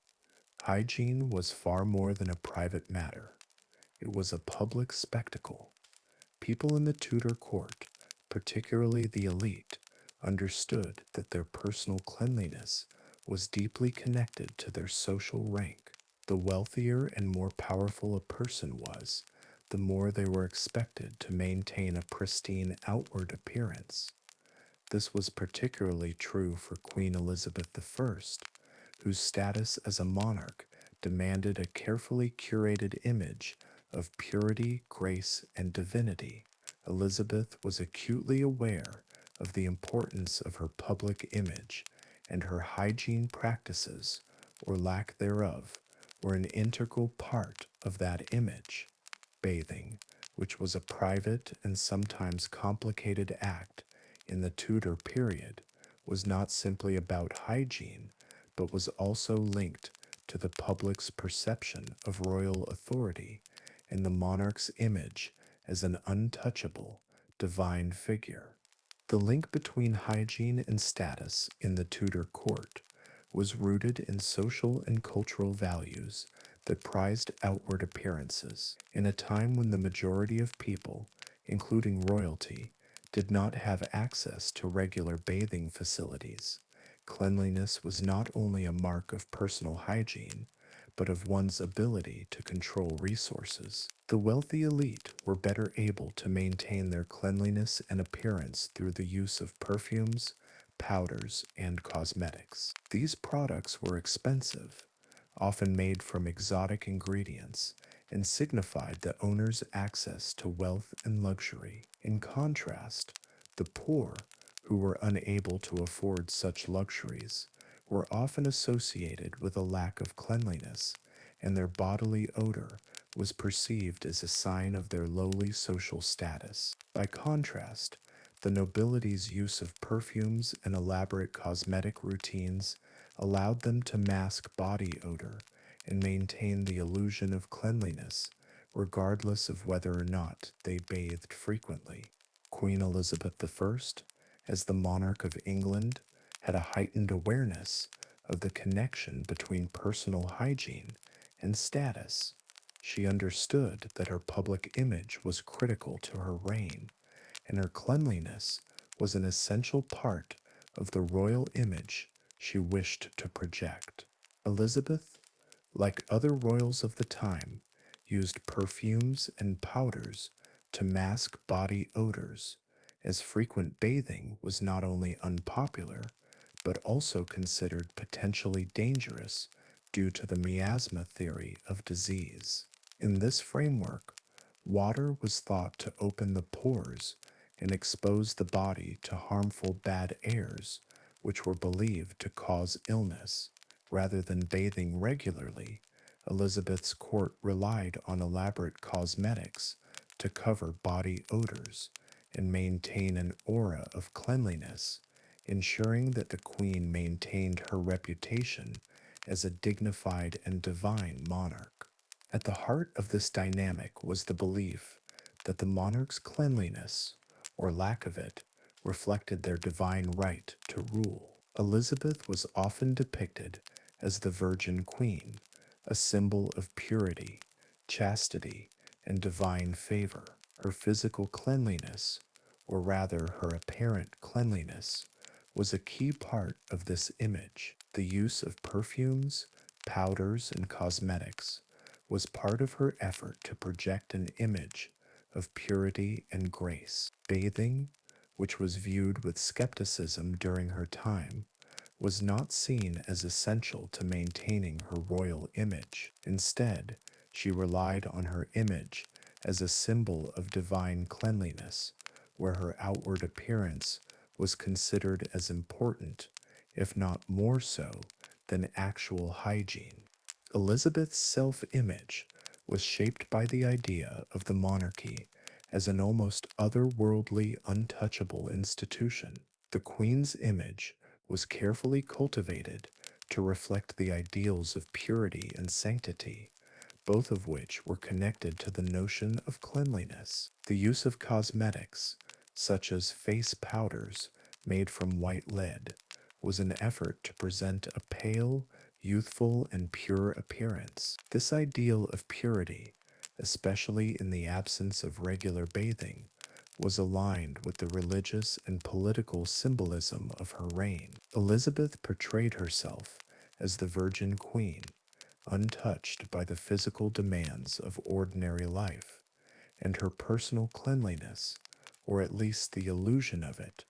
hygiene was far more than a private matter. It was a public spectacle. People in the Tudor court, particularly the elite, understood that their personal cleanliness was deeply connected to their social rank. The wealthier and more powerful a person was, the more they were expected to maintain a pristine outward appearance. This was particularly true for Queen Elizabeth I, whose status as a monarch demanded a carefully curated image of purity, grace, and divinity. Elizabeth was acutely aware of the importance of her public image, and her hygiene practices, or lack thereof, were an integral part of that image. Bathing, which was a private and sometimes complicated act in the Tudor period, was not simply about hygiene, but was also linked to the public's perception of royal authority and the monarch's image as an untouchable, divine figure. The link between hygiene and status in the Tudor court was rooted in social and cultural values that prized outward appearances. In a time when the majority of people, including royalty, did not have access to regular bathing facilities, cleanliness was not only a mark of personal hygiene, but of one's ability to control resources. The wealthy elite were better able to maintain their cleanliness and appearance through the use of perfumes, powders, and cosmetics. These products were expensive, often made from exotic ingredients, and signified the owner's access to wealth and luxury. In contrast, the poor, who were unable to afford such luxuries, were often associated with a lack of cleanliness, and their bodily odor was perceived as a sign of their lowly social status. By contrast, the nobility's use of perfumes and elaborate cosmetic routines allowed them to mask body odor and maintain the illusion of cleanliness, regardless of whether or not they bathed frequently. Queen Elizabeth I, as the monarch of England, had a heightened awareness of the connection between personal hygiene and status. She understood that her public image was critical to her reign, and her cleanliness was an essential part of the royal image she wished to project. Elizabeth, like other royals of the time, used perfumes and powders to mask body odors, as frequent bathing was not only unpopular, but also considered potentially dangerous due to the miasma theory of disease. In this framework, water was thought to open the pores and expose the body to harmful bad airs, which were believed to cause illness. Rather than bathing regularly, Elizabeth's court relied on elaborate cosmetics to cover body odors and maintain an aura of cleanliness, ensuring that the queen maintained her reputation as a dignified and divine monarch. At the heart of this dynamic was the belief that the monarch's cleanliness, or lack of it, reflected their divine right to rule. Elizabeth was often depicted as the Virgin Queen, a symbol of purity, chastity, and divine favor. Her physical cleanliness, or rather her apparent cleanliness, was a key part of this image. The use of perfumes, powders, and cosmetics was part of her effort to project an image of purity and grace. Bathing, which was viewed with skepticism during her time, was not seen as essential to maintaining her royal image. Instead, she relied on her image as a symbol of divine cleanliness, where her outward appearance was considered as important, if not more so, than actual hygiene. Elizabeth's self-image was shaped by the idea of the monarchy as an almost otherworldly, untouchable institution. The Queen's image was carefully cultivated to reflect the ideals of purity and sanctity, both of which were connected to the notion of cleanliness. The use of cosmetics, such as face powders made from white lead, was an effort to present a pale, youthful, and pure appearance. This ideal of purity, especially in the absence of regular bathing, was aligned with the religious and political symbolism of her reign. Elizabeth portrayed herself as the Virgin Queen, untouched by the physical demands of ordinary life, and her personal cleanliness, or at least the illusion of it,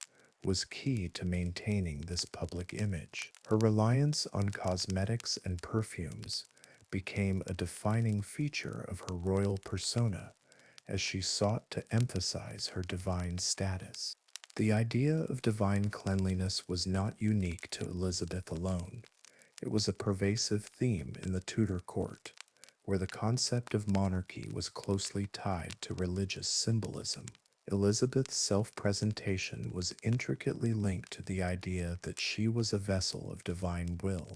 was key to maintaining this public image. Her reliance on cosmetics and perfumes became a defining feature of her royal persona as she sought to emphasize her divine status. The idea of divine cleanliness was not unique to Elizabeth alone. It was a pervasive theme in the Tudor court, where the concept of monarchy was closely tied to religious symbolism. Elizabeth's self presentation was intricately linked to the idea that she was a vessel of divine will,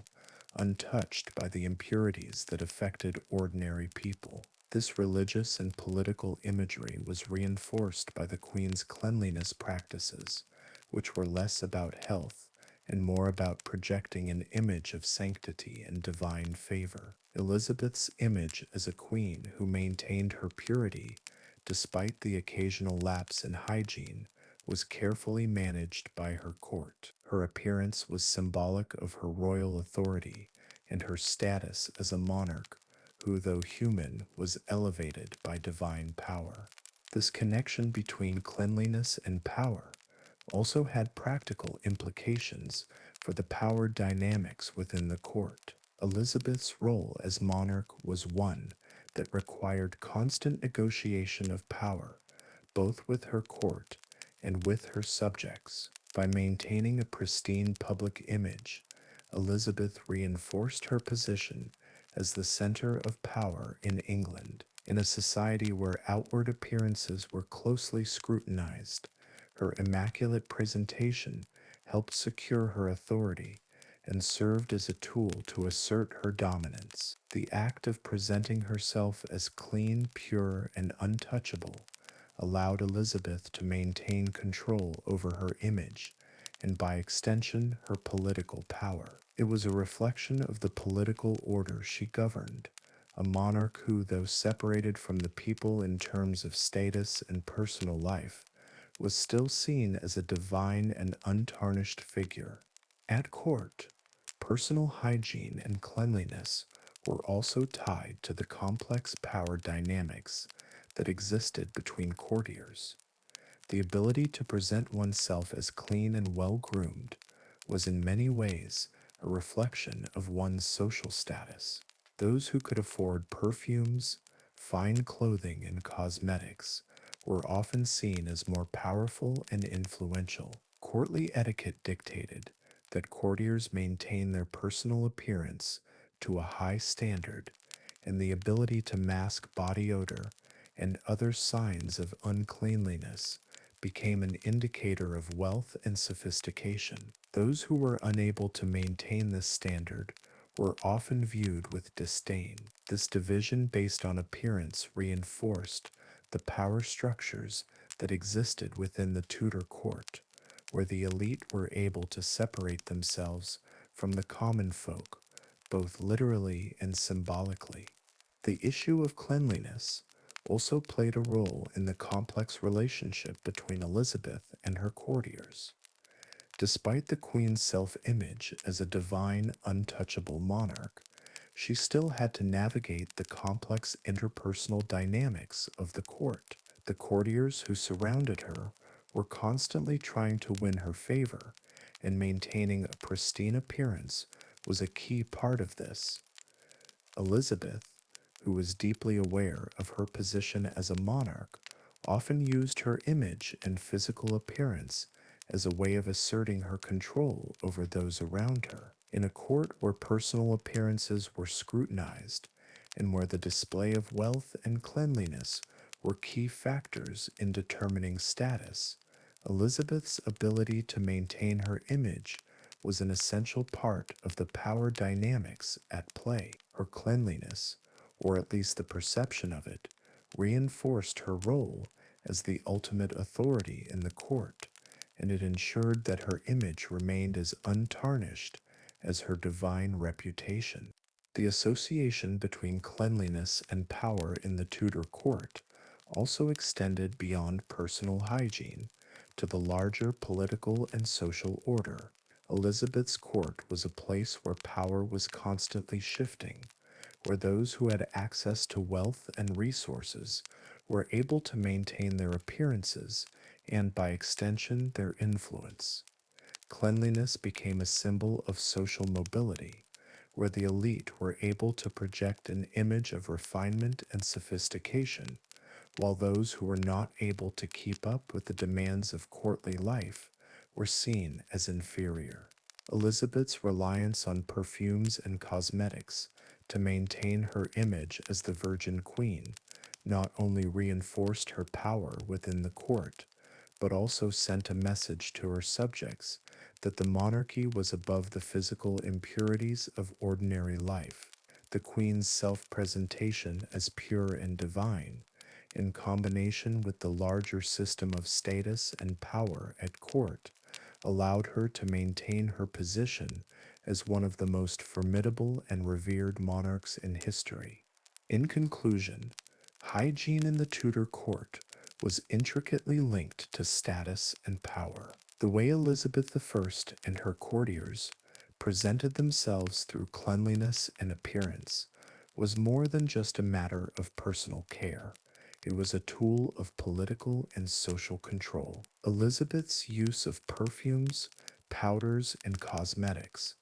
untouched by the impurities that affected ordinary people. This religious and political imagery was reinforced by the Queen's cleanliness practices, which were less about health and more about projecting an image of sanctity and divine favor. Elizabeth's image as a queen who maintained her purity despite the occasional lapse in hygiene was carefully managed by her court. Her appearance was symbolic of her royal authority and her status as a monarch who, though human, was elevated by divine power. This connection between cleanliness and power also had practical implications for the power dynamics within the court. Elizabeth's role as monarch was one that required constant negotiation of power, both with her court and with her subjects. By maintaining a pristine public image, Elizabeth reinforced her position as the center of power in England. In a society where outward appearances were closely scrutinized, her immaculate presentation helped secure her authority and served as a tool to assert her dominance. The act of presenting herself as clean, pure, and untouchable allowed Elizabeth to maintain control over her image and, by extension, her political power. It was a reflection of the political order she governed, a monarch who, though separated from the people in terms of status and personal life, was still seen as a divine and untarnished figure. At court, personal hygiene and cleanliness were also tied to the complex power dynamics that existed between courtiers. The ability to present oneself as clean and well groomed was in many ways a reflection of one's social status. Those who could afford perfumes, fine clothing, and cosmetics were often seen as more powerful and influential. Courtly etiquette dictated that courtiers maintain their personal appearance to a high standard, and the ability to mask body odor and other signs of uncleanliness became an indicator of wealth and sophistication. Those who were unable to maintain this standard were often viewed with disdain. This division based on appearance reinforced the power structures that existed within the Tudor court, where the elite were able to separate themselves from the common folk, both literally and symbolically. The issue of cleanliness also played a role in the complex relationship between Elizabeth and her courtiers. Despite the Queen's self-image as a divine, untouchable monarch, she still had to navigate the complex interpersonal dynamics of the court. The courtiers who surrounded her were constantly trying to win her favor, and maintaining a pristine appearance was a key part of this. Elizabeth, who was deeply aware of her position as a monarch, often used her image and physical appearance as a way of asserting her control over those around her. In a court where personal appearances were scrutinized and where the display of wealth and cleanliness were key factors in determining status, Elizabeth's ability to maintain her image was an essential part of the power dynamics at play. Her cleanliness, or at least the perception of it, reinforced her role as the ultimate authority in the court, and it ensured that her image remained as untarnished as her divine reputation. The association between cleanliness and power in the Tudor court also extended beyond personal hygiene to the larger political and social order. Elizabeth's court was a place where power was constantly shifting, where those who had access to wealth and resources were able to maintain their appearances and by extension, their influence. Cleanliness became a symbol of social mobility, where the elite were able to project an image of refinement and sophistication, while those who were not able to keep up with the demands of courtly life were seen as inferior. Elizabeth's reliance on perfumes and cosmetics to maintain her image as the Virgin Queen not only reinforced her power within the court, but also sent a message to her subjects that the monarchy was above the physical impurities of ordinary life. The Queen's self presentation as pure and divine, in combination with the larger system of status and power at court, allowed her to maintain her position as one of the most formidable and revered monarchs in history. In conclusion, hygiene in the Tudor court was intricately linked to status and power. The way Elizabeth I and her courtiers presented themselves through cleanliness and appearance was more than just a matter of personal care. It was a tool of political and social control. Elizabeth's use of perfumes, powders, and cosmetics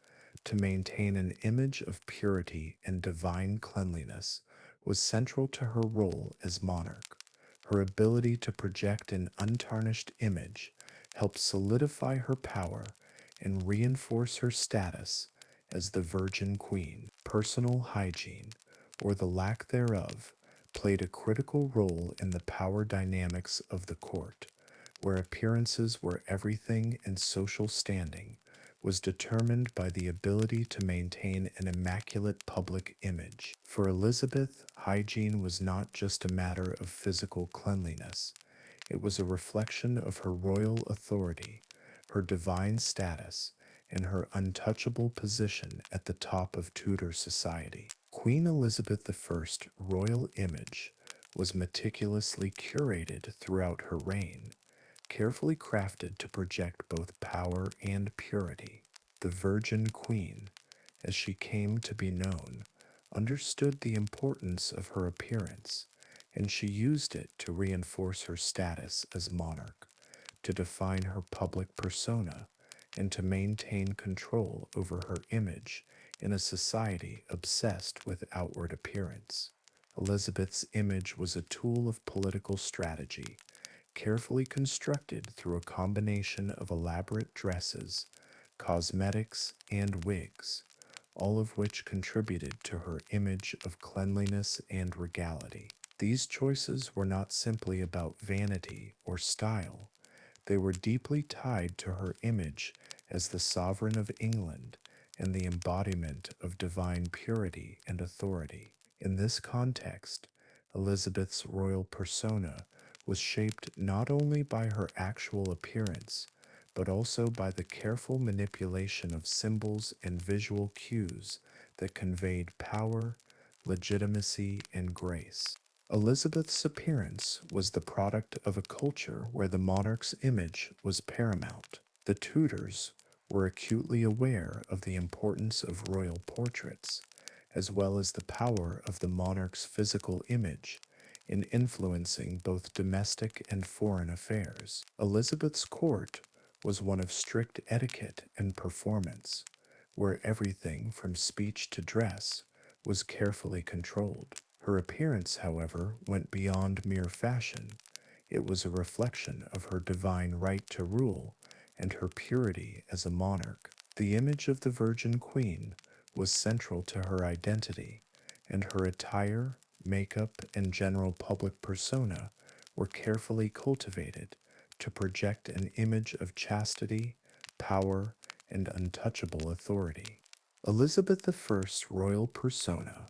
to maintain an image of purity and divine cleanliness was central to her role as monarch. Her ability to project an untarnished image helped solidify her power and reinforce her status as the Virgin Queen. Personal hygiene, or the lack thereof, played a critical role in the power dynamics of the court, where appearances were everything and social standing was determined by the ability to maintain an immaculate public image. For Elizabeth, hygiene was not just a matter of physical cleanliness, it was a reflection of her royal authority, her divine status, and her untouchable position at the top of Tudor society. Queen Elizabeth I's royal image was meticulously curated throughout her reign, carefully crafted to project both power and purity. The Virgin Queen, as she came to be known, understood the importance of her appearance, and she used it to reinforce her status as monarch, to define her public persona, and to maintain control over her image in a society obsessed with outward appearance. Elizabeth's image was a tool of political strategy, carefully constructed through a combination of elaborate dresses, cosmetics, and wigs, all of which contributed to her image of cleanliness and regality. These choices were not simply about vanity or style, they were deeply tied to her image as the sovereign of England and the embodiment of divine purity and authority. In this context, Elizabeth's royal persona was shaped not only by her actual appearance, but also by the careful manipulation of symbols and visual cues that conveyed power, legitimacy, and grace. Elizabeth's appearance was the product of a culture where the monarch's image was paramount. The Tudors were acutely aware of the importance of royal portraits, as well as the power of the monarch's physical image in influencing both domestic and foreign affairs. Elizabeth's court was one of strict etiquette and performance, where everything from speech to dress was carefully controlled. Her appearance, however, went beyond mere fashion. It was a reflection of her divine right to rule and her purity as a monarch. The image of the Virgin Queen was central to her identity, and her attire, makeup, and general public persona were carefully cultivated to project an image of chastity, power, and untouchable authority. Elizabeth I's royal persona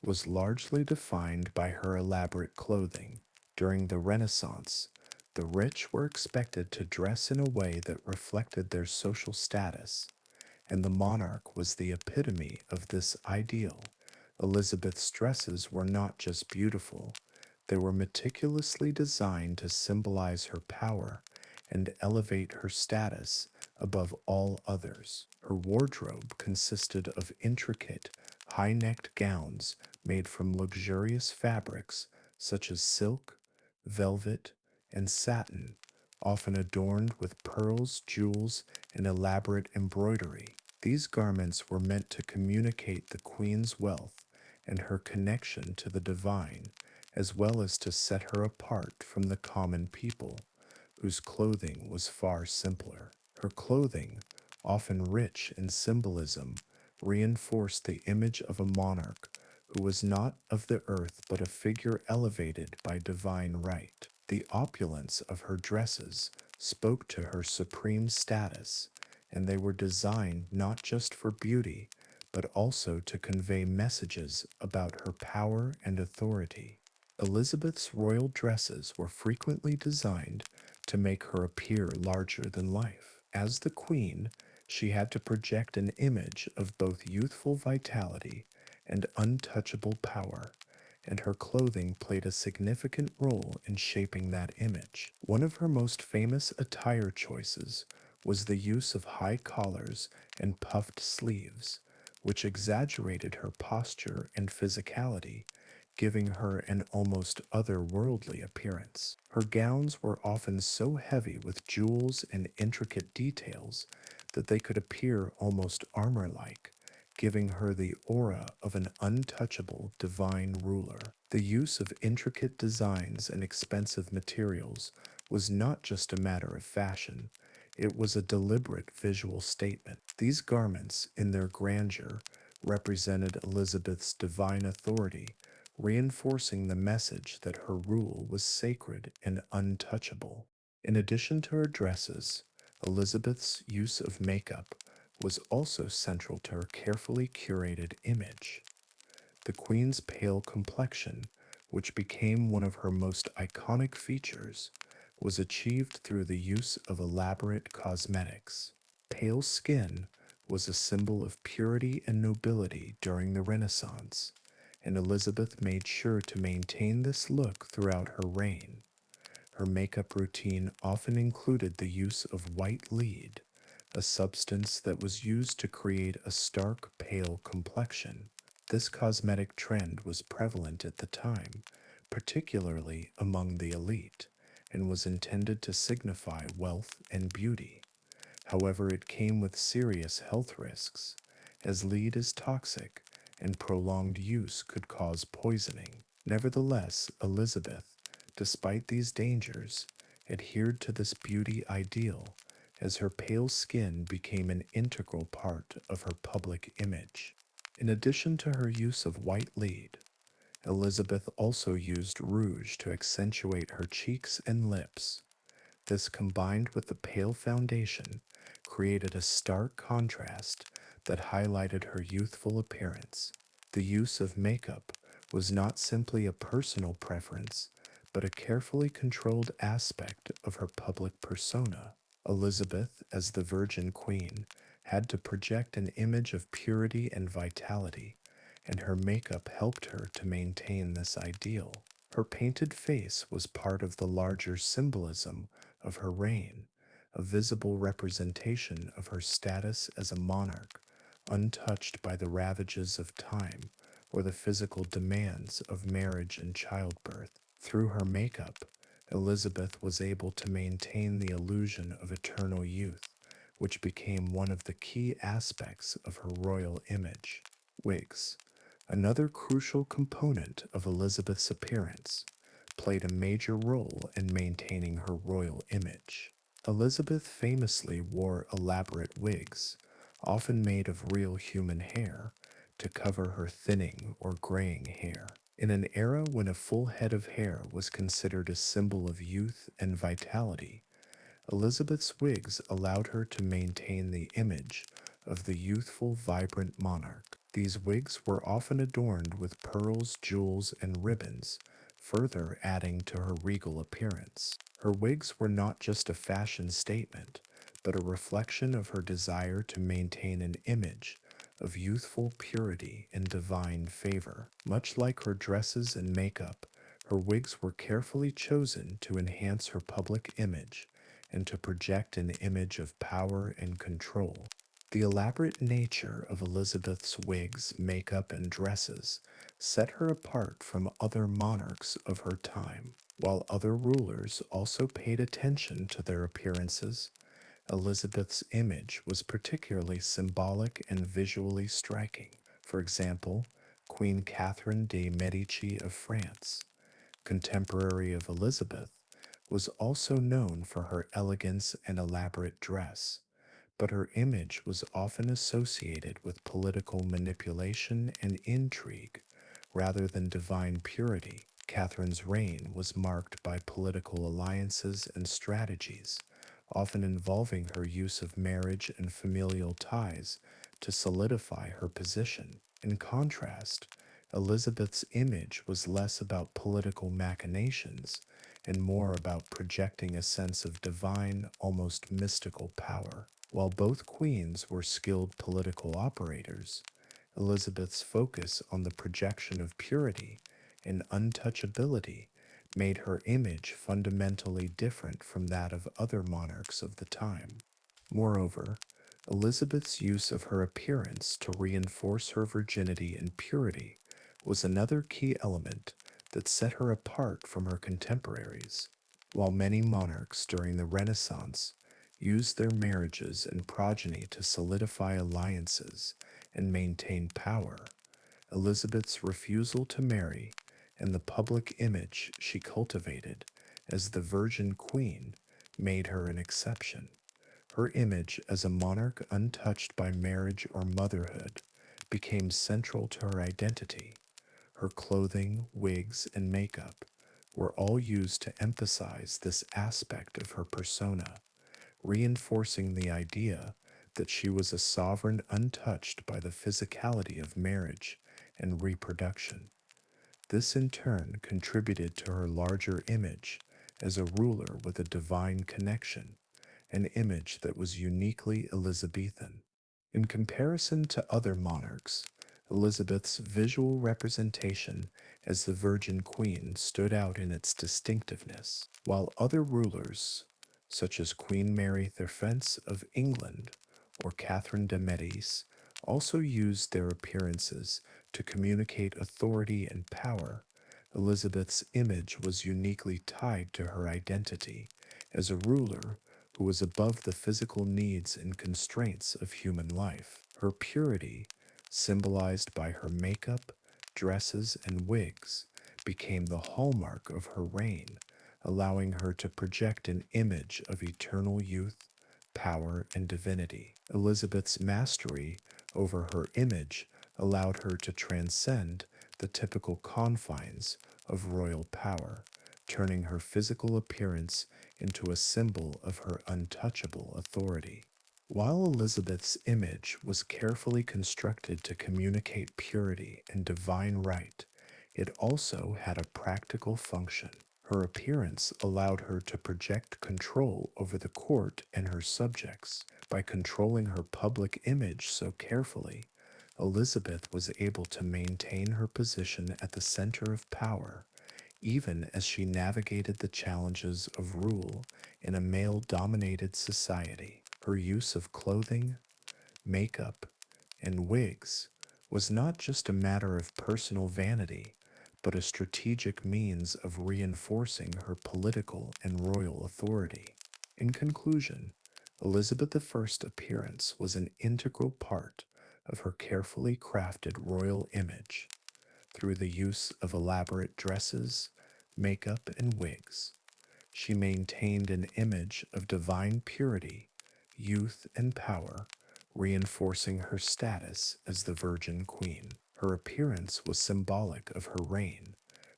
was largely defined by her elaborate clothing. During the Renaissance, the rich were expected to dress in a way that reflected their social status, and the monarch was the epitome of this ideal. Elizabeth's dresses were not just beautiful, they were meticulously designed to symbolize her power and elevate her status above all others. Her wardrobe consisted of intricate, high-necked gowns made from luxurious fabrics such as silk, velvet, and satin, often adorned with pearls, jewels, and elaborate embroidery. These garments were meant to communicate the queen's wealth and her connection to the divine, as well as to set her apart from the common people, whose clothing was far simpler. Her clothing, often rich in symbolism, reinforced the image of a monarch who was not of the earth but a figure elevated by divine right. The opulence of her dresses spoke to her supreme status, and they were designed not just for beauty, but also to convey messages about her power and authority. Elizabeth's royal dresses were frequently designed to make her appear larger than life. As the queen, she had to project an image of both youthful vitality and untouchable power, and her clothing played a significant role in shaping that image. One of her most famous attire choices was the use of high collars and puffed sleeves, which exaggerated her posture and physicality, giving her an almost otherworldly appearance. Her gowns were often so heavy with jewels and intricate details that they could appear almost armor-like, giving her the aura of an untouchable divine ruler. The use of intricate designs and expensive materials was not just a matter of fashion, it was a deliberate visual statement. These garments, in their grandeur, represented Elizabeth's divine authority, reinforcing the message that her rule was sacred and untouchable. In addition to her dresses, Elizabeth's use of makeup was also central to her carefully curated image. The Queen's pale complexion, which became one of her most iconic features, was achieved through the use of elaborate cosmetics. Pale skin was a symbol of purity and nobility during the Renaissance, and Elizabeth made sure to maintain this look throughout her reign. Her makeup routine often included the use of white lead, a substance that was used to create a stark, pale complexion. This cosmetic trend was prevalent at the time, particularly among the elite, and was intended to signify wealth and beauty. However, it came with serious health risks, as lead is toxic and prolonged use could cause poisoning. Nevertheless, Elizabeth, despite these dangers, adhered to this beauty ideal as her pale skin became an integral part of her public image. In addition to her use of white lead, Elizabeth also used rouge to accentuate her cheeks and lips. This, combined with the pale foundation, created a stark contrast that highlighted her youthful appearance. The use of makeup was not simply a personal preference, but a carefully controlled aspect of her public persona. Elizabeth, as the Virgin Queen, had to project an image of purity and vitality, and her makeup helped her to maintain this ideal. Her painted face was part of the larger symbolism of her reign, a visible representation of her status as a monarch, untouched by the ravages of time or the physical demands of marriage and childbirth. Through her makeup, Elizabeth was able to maintain the illusion of eternal youth, which became one of the key aspects of her royal image. Wigs, another crucial component of Elizabeth's appearance, played a major role in maintaining her royal image. Elizabeth famously wore elaborate wigs, often made of real human hair, to cover her thinning or graying hair. In an era when a full head of hair was considered a symbol of youth and vitality, Elizabeth's wigs allowed her to maintain the image of the youthful, vibrant monarch. These wigs were often adorned with pearls, jewels, and ribbons, further adding to her regal appearance. Her wigs were not just a fashion statement, but a reflection of her desire to maintain an image of youthful purity and divine favor. Much like her dresses and makeup, her wigs were carefully chosen to enhance her public image and to project an image of power and control. The elaborate nature of Elizabeth's wigs, makeup, and dresses set her apart from other monarchs of her time. While other rulers also paid attention to their appearances, Elizabeth's image was particularly symbolic and visually striking. For example, Queen Catherine de' Medici of France, contemporary of Elizabeth, was also known for her elegance and elaborate dress, but her image was often associated with political manipulation and intrigue rather than divine purity. Catherine's reign was marked by political alliances and strategies, often involving her use of marriage and familial ties to solidify her position. In contrast, Elizabeth's image was less about political machinations and more about projecting a sense of divine, almost mystical power. While both queens were skilled political operators, Elizabeth's focus on the projection of purity and untouchability made her image fundamentally different from that of other monarchs of the time. Moreover, Elizabeth's use of her appearance to reinforce her virginity and purity was another key element that set her apart from her contemporaries. While many monarchs during the Renaissance used their marriages and progeny to solidify alliances and maintain power, Elizabeth's refusal to marry and the public image she cultivated as the Virgin Queen made her an exception. Her image as a monarch untouched by marriage or motherhood became central to her identity. Her clothing, wigs, and makeup were all used to emphasize this aspect of her persona, reinforcing the idea that she was a sovereign untouched by the physicality of marriage and reproduction. This in turn contributed to her larger image as a ruler with a divine connection, an image that was uniquely Elizabethan. In comparison to other monarchs, Elizabeth's visual representation as the Virgin Queen stood out in its distinctiveness, while other rulers, such as Queen Mary the of England or Catherine de' Medici, also used their appearances to communicate authority and power. Elizabeth's image was uniquely tied to her identity as a ruler who was above the physical needs and constraints of human life. Her purity, symbolized by her makeup, dresses, and wigs, became the hallmark of her reign, allowing her to project an image of eternal youth, power, and divinity. Elizabeth's mastery over her image allowed her to transcend the typical confines of royal power, turning her physical appearance into a symbol of her untouchable authority. While Elizabeth's image was carefully constructed to communicate purity and divine right, it also had a practical function. Her appearance allowed her to project control over the court and her subjects. By controlling her public image so carefully, Elizabeth was able to maintain her position at the center of power, even as she navigated the challenges of rule in a male-dominated society. Her use of clothing, makeup, and wigs was not just a matter of personal vanity, but a strategic means of reinforcing her political and royal authority. In conclusion, Elizabeth I's appearance was an integral part of her carefully crafted royal image. Through the use of elaborate dresses, makeup, and wigs, she maintained an image of divine purity, youth, and power, reinforcing her status as the Virgin Queen. Her appearance was symbolic of her reign,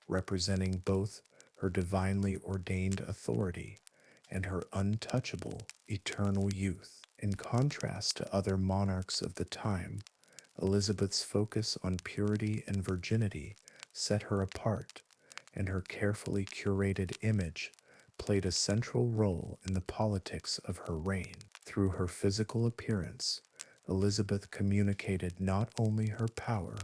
representing both her divinely ordained authority and her untouchable, eternal youth. In contrast to other monarchs of the time, Elizabeth's focus on purity and virginity set her apart, and her carefully curated image played a central role in the politics of her reign. Through her physical appearance, Elizabeth communicated not only her power,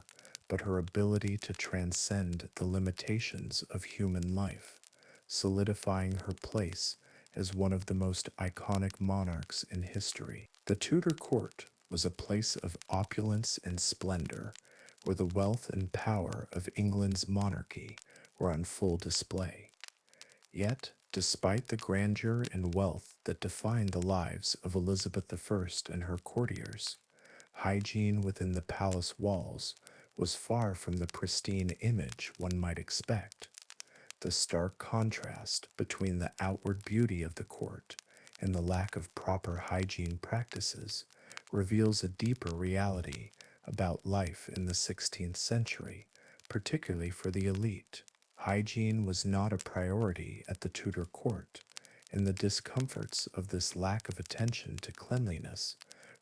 but her ability to transcend the limitations of human life, solidifying her place as one of the most iconic monarchs in history. The Tudor court was a place of opulence and splendor, where the wealth and power of England's monarchy were on full display. Yet, despite the grandeur and wealth that defined the lives of Elizabeth I and her courtiers, hygiene within the palace walls was far from the pristine image one might expect. The stark contrast between the outward beauty of the court and the lack of proper hygiene practices reveals a deeper reality about life in the 16th century, particularly for the elite. Hygiene was not a priority at the Tudor court, and the discomforts of this lack of attention to cleanliness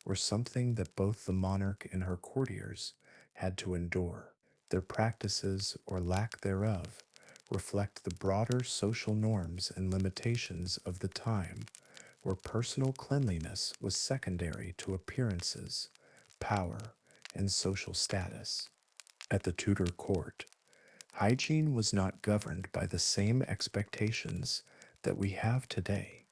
were something that both the monarch and her courtiers had to endure. Their practices, or lack thereof, reflect the broader social norms and limitations of the time, where personal cleanliness was secondary to appearances, power, and social status. At the Tudor court, hygiene was not governed by the same expectations that we have today.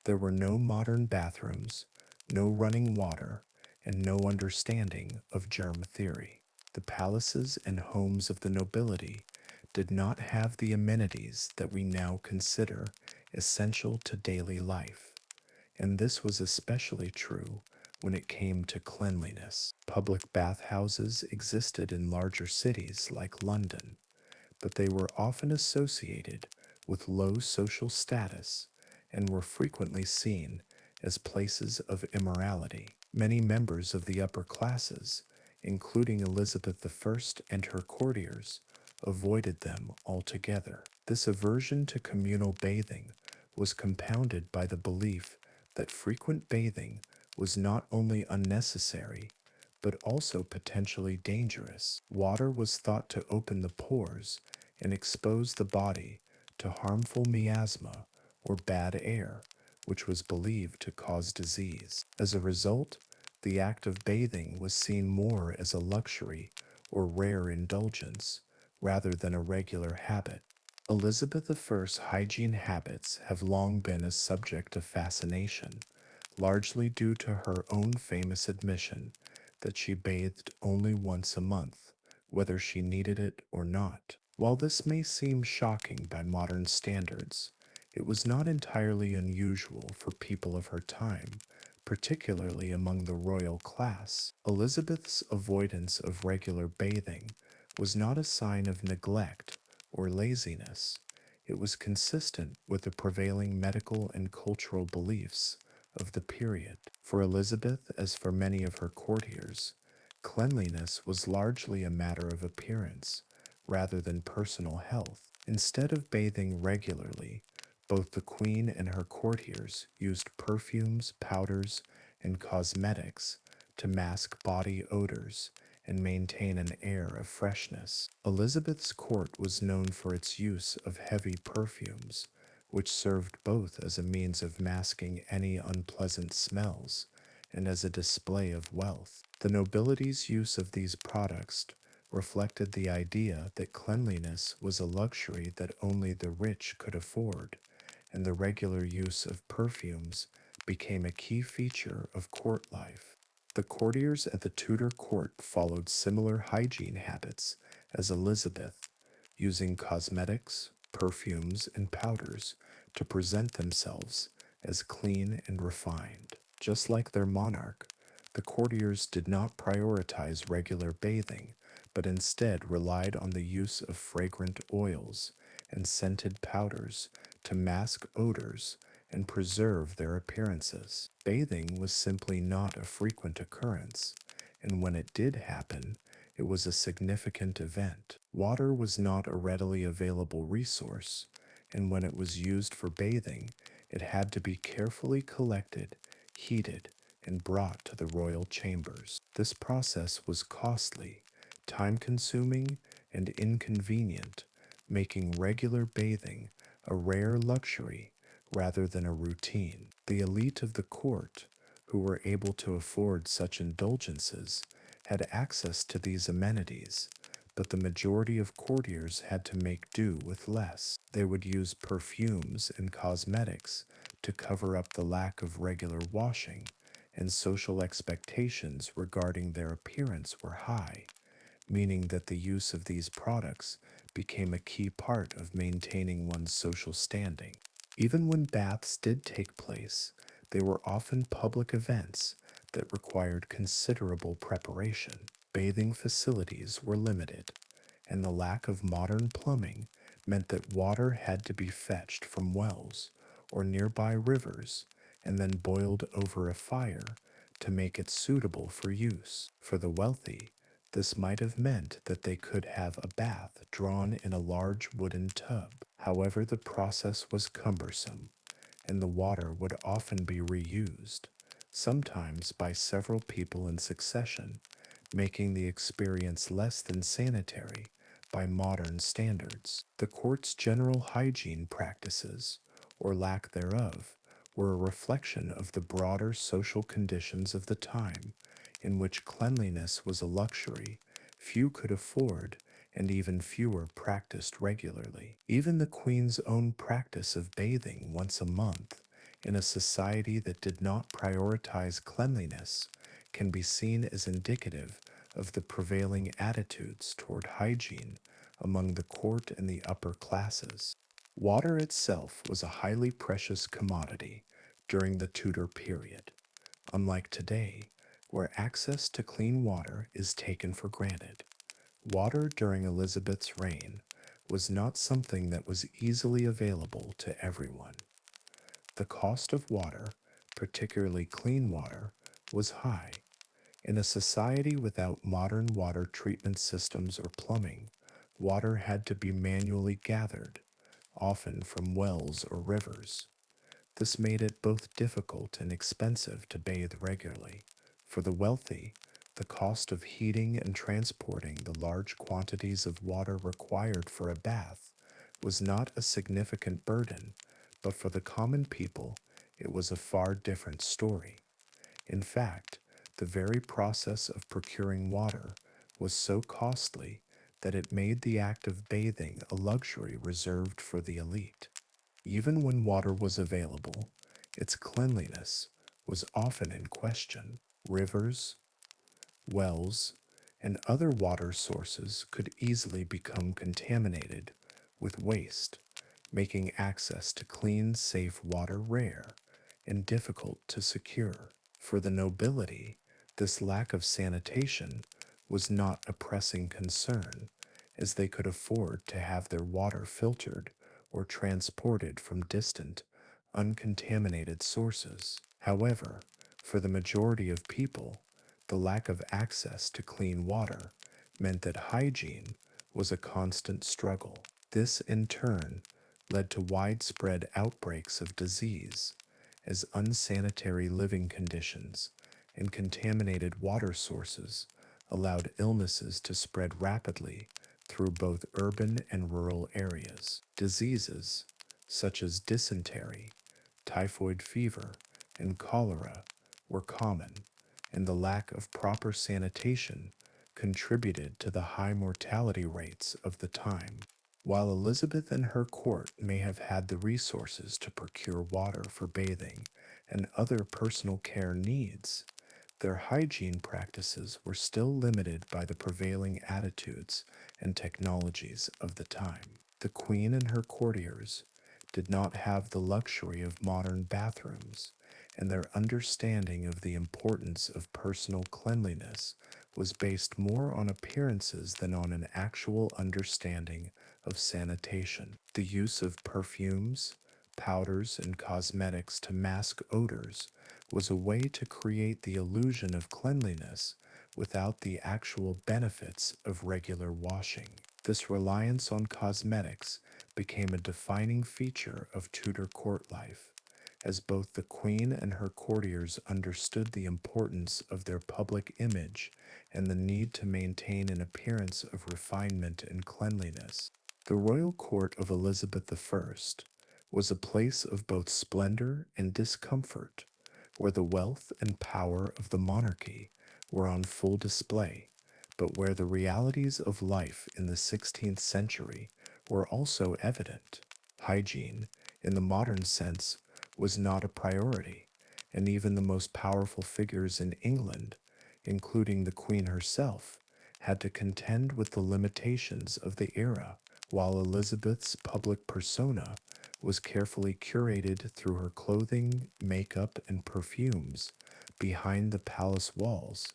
There were no modern bathrooms, no running water, and no understanding of germ theory. The palaces and homes of the nobility did not have the amenities that we now consider essential to daily life, and this was especially true when it came to cleanliness. Public bathhouses existed in larger cities like London, but they were often associated with low social status and were frequently seen as places of immorality. Many members of the upper classes, including Elizabeth I and her courtiers, avoided them altogether. This aversion to communal bathing was compounded by the belief that frequent bathing was not only unnecessary, but also potentially dangerous. Water was thought to open the pores and expose the body to harmful miasma or bad air, which was believed to cause disease. As a result, the act of bathing was seen more as a luxury or rare indulgence rather than a regular habit. Elizabeth I's hygiene habits have long been a subject of fascination, largely due to her own famous admission that she bathed only once a month, whether she needed it or not. While this may seem shocking by modern standards, it was not entirely unusual for people of her time, particularly among the royal class. Elizabeth's avoidance of regular bathing was not a sign of neglect or laziness. It was consistent with the prevailing medical and cultural beliefs of the period. For Elizabeth, as for many of her courtiers, cleanliness was largely a matter of appearance rather than personal health. Instead of bathing regularly, both the queen and her courtiers used perfumes, powders, and cosmetics to mask body odors and maintain an air of freshness. Elizabeth's court was known for its use of heavy perfumes, which served both as a means of masking any unpleasant smells and as a display of wealth. The nobility's use of these products reflected the idea that cleanliness was a luxury that only the rich could afford, and the regular use of perfumes became a key feature of court life. The courtiers at the Tudor court followed similar hygiene habits as Elizabeth, using cosmetics, perfumes, and powders to present themselves as clean and refined. Just like their monarch, the courtiers did not prioritize regular bathing, but instead relied on the use of fragrant oils and scented powders to mask odors and preserve their appearances. Bathing was simply not a frequent occurrence, and when it did happen, it was a significant event. Water was not a readily available resource, and when it was used for bathing, it had to be carefully collected, heated, and brought to the royal chambers. This process was costly, time-consuming, and inconvenient, making regular bathing a rare luxury rather than a routine. The elite of the court, who were able to afford such indulgences, had access to these amenities, but the majority of courtiers had to make do with less. They would use perfumes and cosmetics to cover up the lack of regular washing, and social expectations regarding their appearance were high, meaning that the use of these products became a key part of maintaining one's social standing. Even when baths did take place, they were often public events that required considerable preparation. Bathing facilities were limited, and the lack of modern plumbing meant that water had to be fetched from wells or nearby rivers and then boiled over a fire to make it suitable for use. For the wealthy, this might have meant that they could have a bath drawn in a large wooden tub. However, the process was cumbersome, and the water would often be reused, sometimes by several people in succession, making the experience less than sanitary by modern standards. The court's general hygiene practices, or lack thereof, were a reflection of the broader social conditions of the time, in which cleanliness was a luxury few could afford and even fewer practiced regularly. Even the Queen's own practice of bathing once a month in a society that did not prioritize cleanliness can be seen as indicative of the prevailing attitudes toward hygiene among the court and the upper classes. Water itself was a highly precious commodity during the Tudor period, unlike today, where access to clean water is taken for granted. Water during Elizabeth's reign was not something that was easily available to everyone. The cost of water, particularly clean water, was high. In a society without modern water treatment systems or plumbing, water had to be manually gathered, often from wells or rivers. This made it both difficult and expensive to bathe regularly. For the wealthy, the cost of heating and transporting the large quantities of water required for a bath was not a significant burden, but for the common people, it was a far different story. In fact, the very process of procuring water was so costly that it made the act of bathing a luxury reserved for the elite. Even when water was available, its cleanliness was often in question. Rivers, wells, and other water sources could easily become contaminated with waste, making access to clean, safe water rare and difficult to secure. For the nobility, this lack of sanitation was not a pressing concern, as they could afford to have their water filtered or transported from distant, uncontaminated sources. However, for the majority of people, the lack of access to clean water meant that hygiene was a constant struggle. This, in turn, led to widespread outbreaks of disease, as unsanitary living conditions and contaminated water sources allowed illnesses to spread rapidly through both urban and rural areas. Diseases such as dysentery, typhoid fever, and cholera were common, and the lack of proper sanitation contributed to the high mortality rates of the time. While Elizabeth and her court may have had the resources to procure water for bathing and other personal care needs, their hygiene practices were still limited by the prevailing attitudes and technologies of the time. The Queen and her courtiers did not have the luxury of modern bathrooms, and their understanding of the importance of personal cleanliness was based more on appearances than on an actual understanding of sanitation. The use of perfumes, powders, and cosmetics to mask odors was a way to create the illusion of cleanliness without the actual benefits of regular washing. This reliance on cosmetics became a defining feature of Tudor court life, as both the Queen and her courtiers understood the importance of their public image and the need to maintain an appearance of refinement and cleanliness. The royal court of Elizabeth I was a place of both splendor and discomfort, where the wealth and power of the monarchy were on full display, but where the realities of life in the 16th century were also evident. Hygiene, in the modern sense, was not a priority, and even the most powerful figures in England, including the Queen herself, had to contend with the limitations of the era, while Elizabeth's public persona was carefully curated through her clothing, makeup, and perfumes. Behind the palace walls,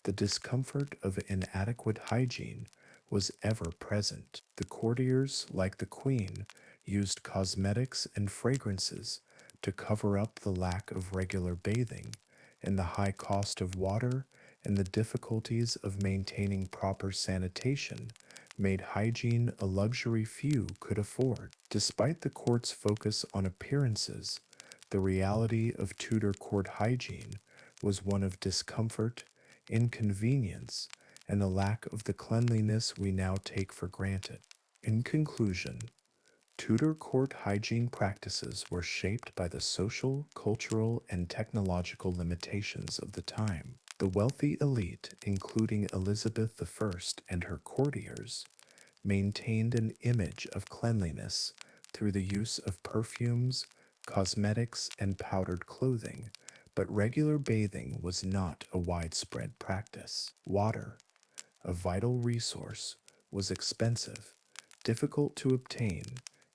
the discomfort of inadequate hygiene was ever present. The courtiers, like the queen, used cosmetics and fragrances to cover up the lack of regular bathing, and the high cost of water and the difficulties of maintaining proper sanitation made hygiene a luxury few could afford. Despite the court's focus on appearances, the reality of Tudor court hygiene was one of discomfort, inconvenience, and the lack of the cleanliness we now take for granted. In conclusion, Tudor court hygiene practices were shaped by the social, cultural, and technological limitations of the time. The wealthy elite, including Elizabeth I and her courtiers, maintained an image of cleanliness through the use of perfumes, cosmetics, and powdered clothing, but regular bathing was not a widespread practice. Water, a vital resource, was expensive, difficult to obtain,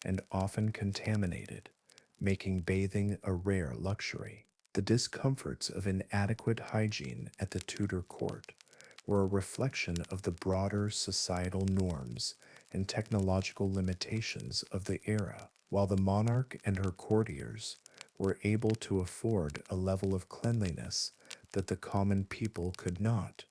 and often contaminated, making bathing a rare luxury. The discomforts of inadequate hygiene at the Tudor court were a reflection of the broader societal norms and technological limitations of the era, while the monarch and her courtiers were able to afford a level of cleanliness that the common people could not.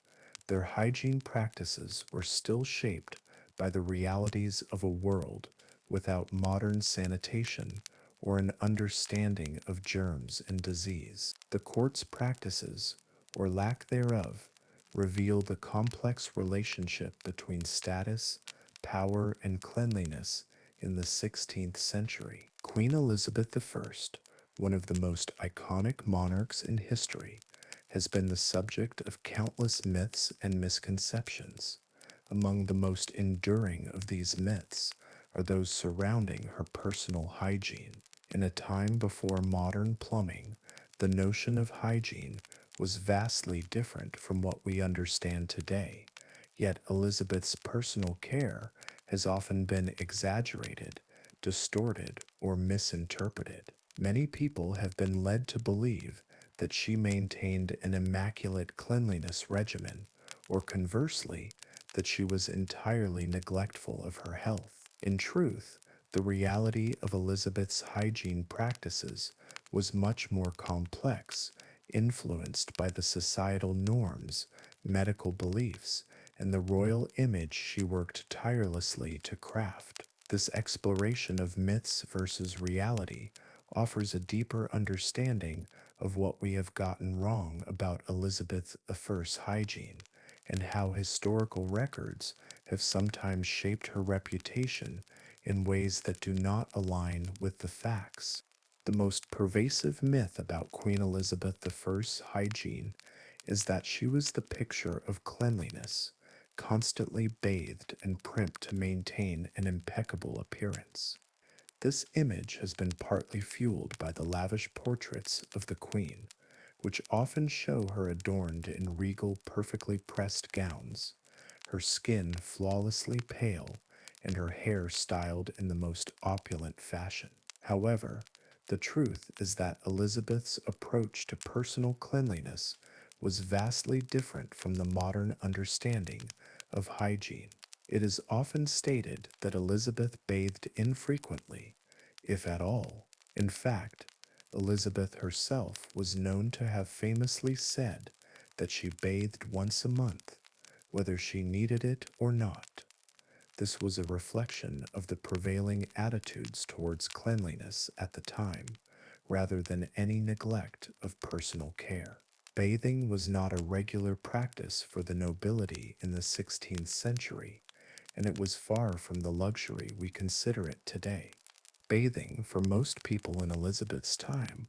Their hygiene practices were still shaped by the realities of a world without modern sanitation or an understanding of germs and disease. The court's practices, or lack thereof, reveal the complex relationship between status, power, and cleanliness in the 16th century. Queen Elizabeth I, one of the most iconic monarchs in history, has been the subject of countless myths and misconceptions. Among the most enduring of these myths are those surrounding her personal hygiene. In a time before modern plumbing, the notion of hygiene was vastly different from what we understand today. Yet Elizabeth's personal care has often been exaggerated, distorted, or misinterpreted. Many people have been led to believe that she maintained an immaculate cleanliness regimen, or conversely, that she was entirely neglectful of her health. In truth, the reality of Elizabeth's hygiene practices was much more complex, influenced by the societal norms, medical beliefs, and the royal image she worked tirelessly to craft. This exploration of myths versus reality offers a deeper understanding of what we have gotten wrong about Elizabeth I's hygiene and how historical records have sometimes shaped her reputation in ways that do not align with the facts. The most pervasive myth about Queen Elizabeth I's hygiene is that she was the picture of cleanliness, constantly bathed and primped to maintain an impeccable appearance. This image has been partly fueled by the lavish portraits of the Queen, which often show her adorned in regal, perfectly pressed gowns, her skin flawlessly pale, and her hair styled in the most opulent fashion. However, the truth is that Elizabeth's approach to personal cleanliness was vastly different from the modern understanding of hygiene. It is often stated that Elizabeth bathed infrequently, if at all. In fact, Elizabeth herself was known to have famously said that she bathed once a month, whether she needed it or not. This was a reflection of the prevailing attitudes towards cleanliness at the time, rather than any neglect of personal care. Bathing was not a regular practice for the nobility in the 16th century, and it was far from the luxury we consider it today. Bathing, for most people in Elizabeth's time,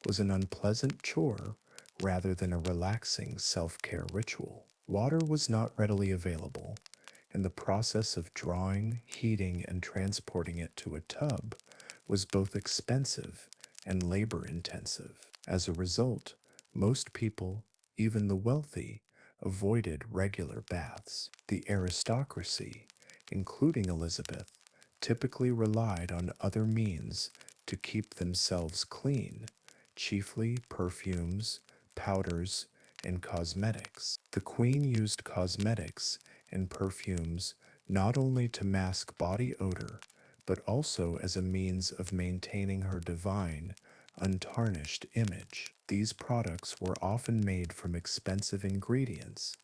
was an unpleasant chore rather than a relaxing self-care ritual. Water was not readily available, and the process of drawing, heating, and transporting it to a tub was both expensive and labor-intensive. As a result, most people, even the wealthy, avoided regular baths. The aristocracy, including Elizabeth, typically relied on other means to keep themselves clean, chiefly perfumes, powders, and cosmetics. The queen used cosmetics and perfumes not only to mask body odor, but also as a means of maintaining her divine, untarnished image. These products were often made from expensive ingredients,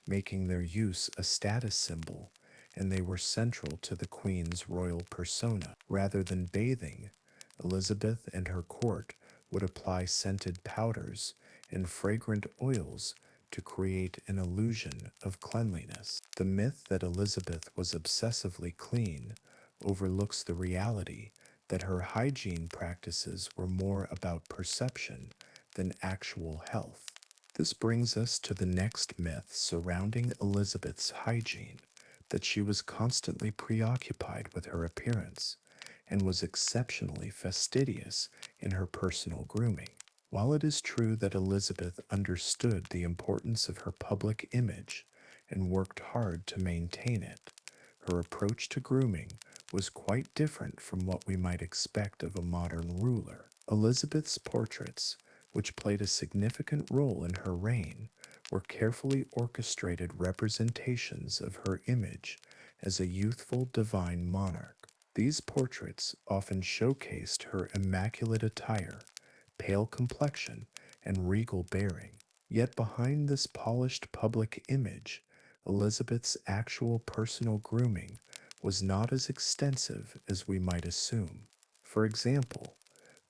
making their use a status symbol, and they were central to the queen's royal persona. Rather than bathing, Elizabeth and her court would apply scented powders and fragrant oils to create an illusion of cleanliness. The myth that Elizabeth was obsessively clean overlooks the reality that her hygiene practices were more about perception than actual health. This brings us to the next myth surrounding Elizabeth's hygiene, that she was constantly preoccupied with her appearance and was exceptionally fastidious in her personal grooming. While it is true that Elizabeth understood the importance of her public image and worked hard to maintain it, her approach to grooming was quite different from what we might expect of a modern ruler. Elizabeth's portraits, which played a significant role in her reign, were carefully orchestrated representations of her image as a youthful divine monarch. These portraits often showcased her immaculate attire, pale complexion, and regal bearing. Yet behind this polished public image, Elizabeth's actual personal grooming was not as extensive as we might assume. For example,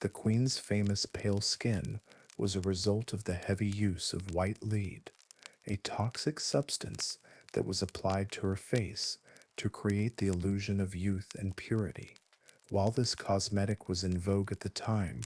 the Queen's famous pale skin was a result of the heavy use of white lead, a toxic substance that was applied to her face to create the illusion of youth and purity. While this cosmetic was in vogue at the time,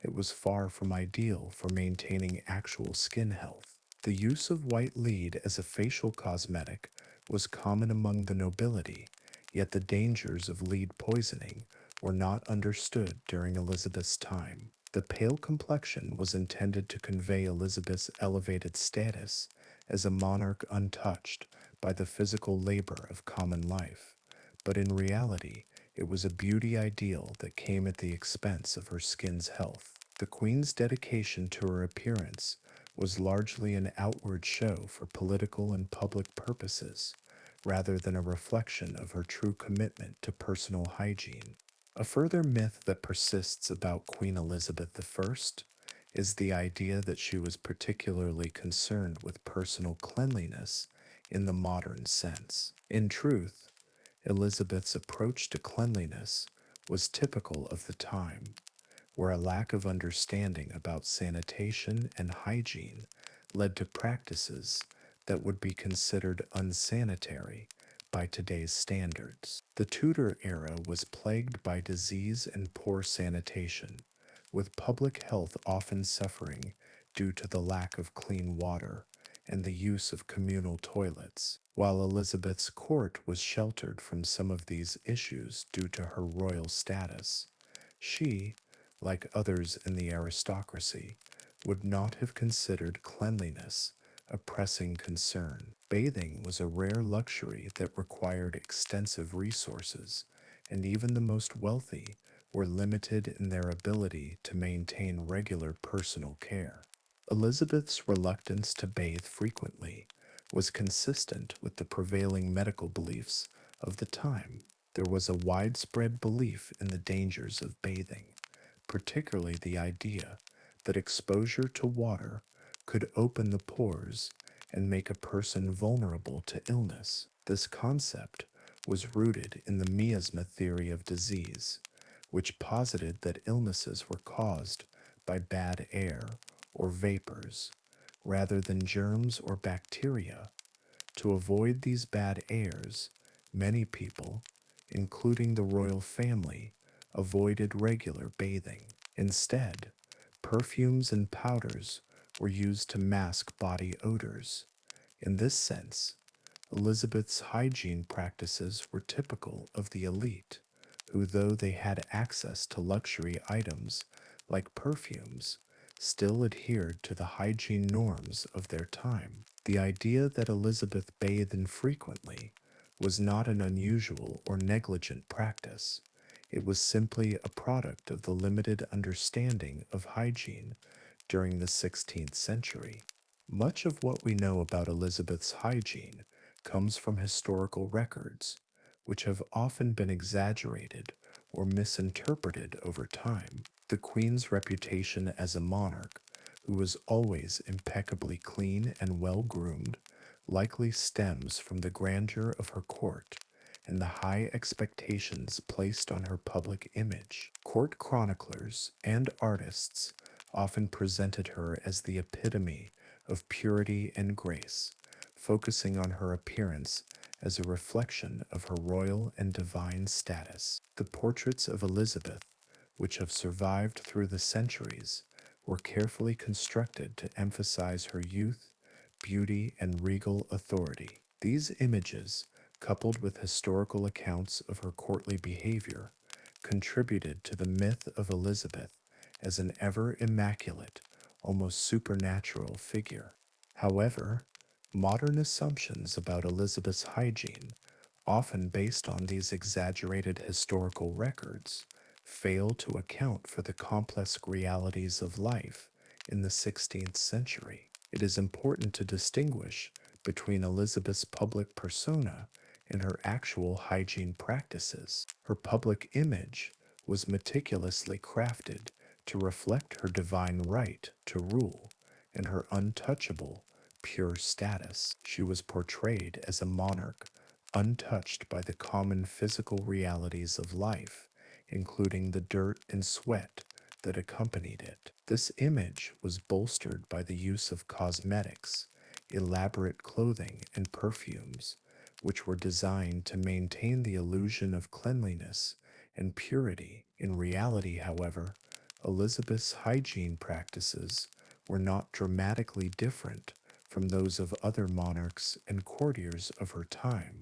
it was far from ideal for maintaining actual skin health. The use of white lead as a facial cosmetic was common among the nobility, yet the dangers of lead poisoning were not understood during Elizabeth's time. The pale complexion was intended to convey Elizabeth's elevated status as a monarch untouched by the physical labor of common life, but in reality, it was a beauty ideal that came at the expense of her skin's health. The Queen's dedication to her appearance was largely an outward show for political and public purposes, rather than a reflection of her true commitment to personal hygiene. A further myth that persists about Queen Elizabeth I is the idea that she was particularly concerned with personal cleanliness in the modern sense. In truth, Elizabeth's approach to cleanliness was typical of the time, where a lack of understanding about sanitation and hygiene led to practices that would be considered unsanitary by today's standards. The Tudor era was plagued by disease and poor sanitation, with public health often suffering due to the lack of clean water and the use of communal toilets. While Elizabeth's court was sheltered from some of these issues due to her royal status, she, like others in the aristocracy, would not have considered cleanliness a pressing concern. Bathing was a rare luxury that required extensive resources, and even the most wealthy were limited in their ability to maintain regular personal care. Elizabeth's reluctance to bathe frequently was consistent with the prevailing medical beliefs of the time. There was a widespread belief in the dangers of bathing, particularly the idea that exposure to water could open the pores and make a person vulnerable to illness. This concept was rooted in the miasma theory of disease, which posited that illnesses were caused by bad air or vapors, rather than germs or bacteria. To avoid these bad airs, many people, including the royal family, avoided regular bathing. Instead, perfumes and powders were used to mask body odors. In this sense, Elizabeth's hygiene practices were typical of the elite, who, though they had access to luxury items like perfumes, still adhered to the hygiene norms of their time. The idea that Elizabeth bathed infrequently was not an unusual or negligent practice. It was simply a product of the limited understanding of hygiene during the 16th century. Much of what we know about Elizabeth's hygiene comes from historical records, which have often been exaggerated or misinterpreted over time. The Queen's reputation as a monarch, who was always impeccably clean and well groomed, likely stems from the grandeur of her court and the high expectations placed on her public image. Court chroniclers and artists often presented her as the epitome of purity and grace, focusing on her appearance as a reflection of her royal and divine status. The portraits of Elizabeth, which have survived through the centuries, were carefully constructed to emphasize her youth, beauty, and regal authority. These images, coupled with historical accounts of her courtly behavior, contributed to the myth of Elizabeth as an ever immaculate, almost supernatural figure. However, modern assumptions about Elizabeth's hygiene, often based on these exaggerated historical records, fail to account for the complex realities of life in the 16th century. It is important to distinguish between Elizabeth's public persona and her actual hygiene practices. Her public image was meticulously crafted to reflect her divine right to rule and her untouchable, pure status. She was portrayed as a monarch, untouched by the common physical realities of life, including the dirt and sweat that accompanied it. This image was bolstered by the use of cosmetics, elaborate clothing, and perfumes, which were designed to maintain the illusion of cleanliness and purity. In reality, however, Elizabeth's hygiene practices were not dramatically different from those of other monarchs and courtiers of her time,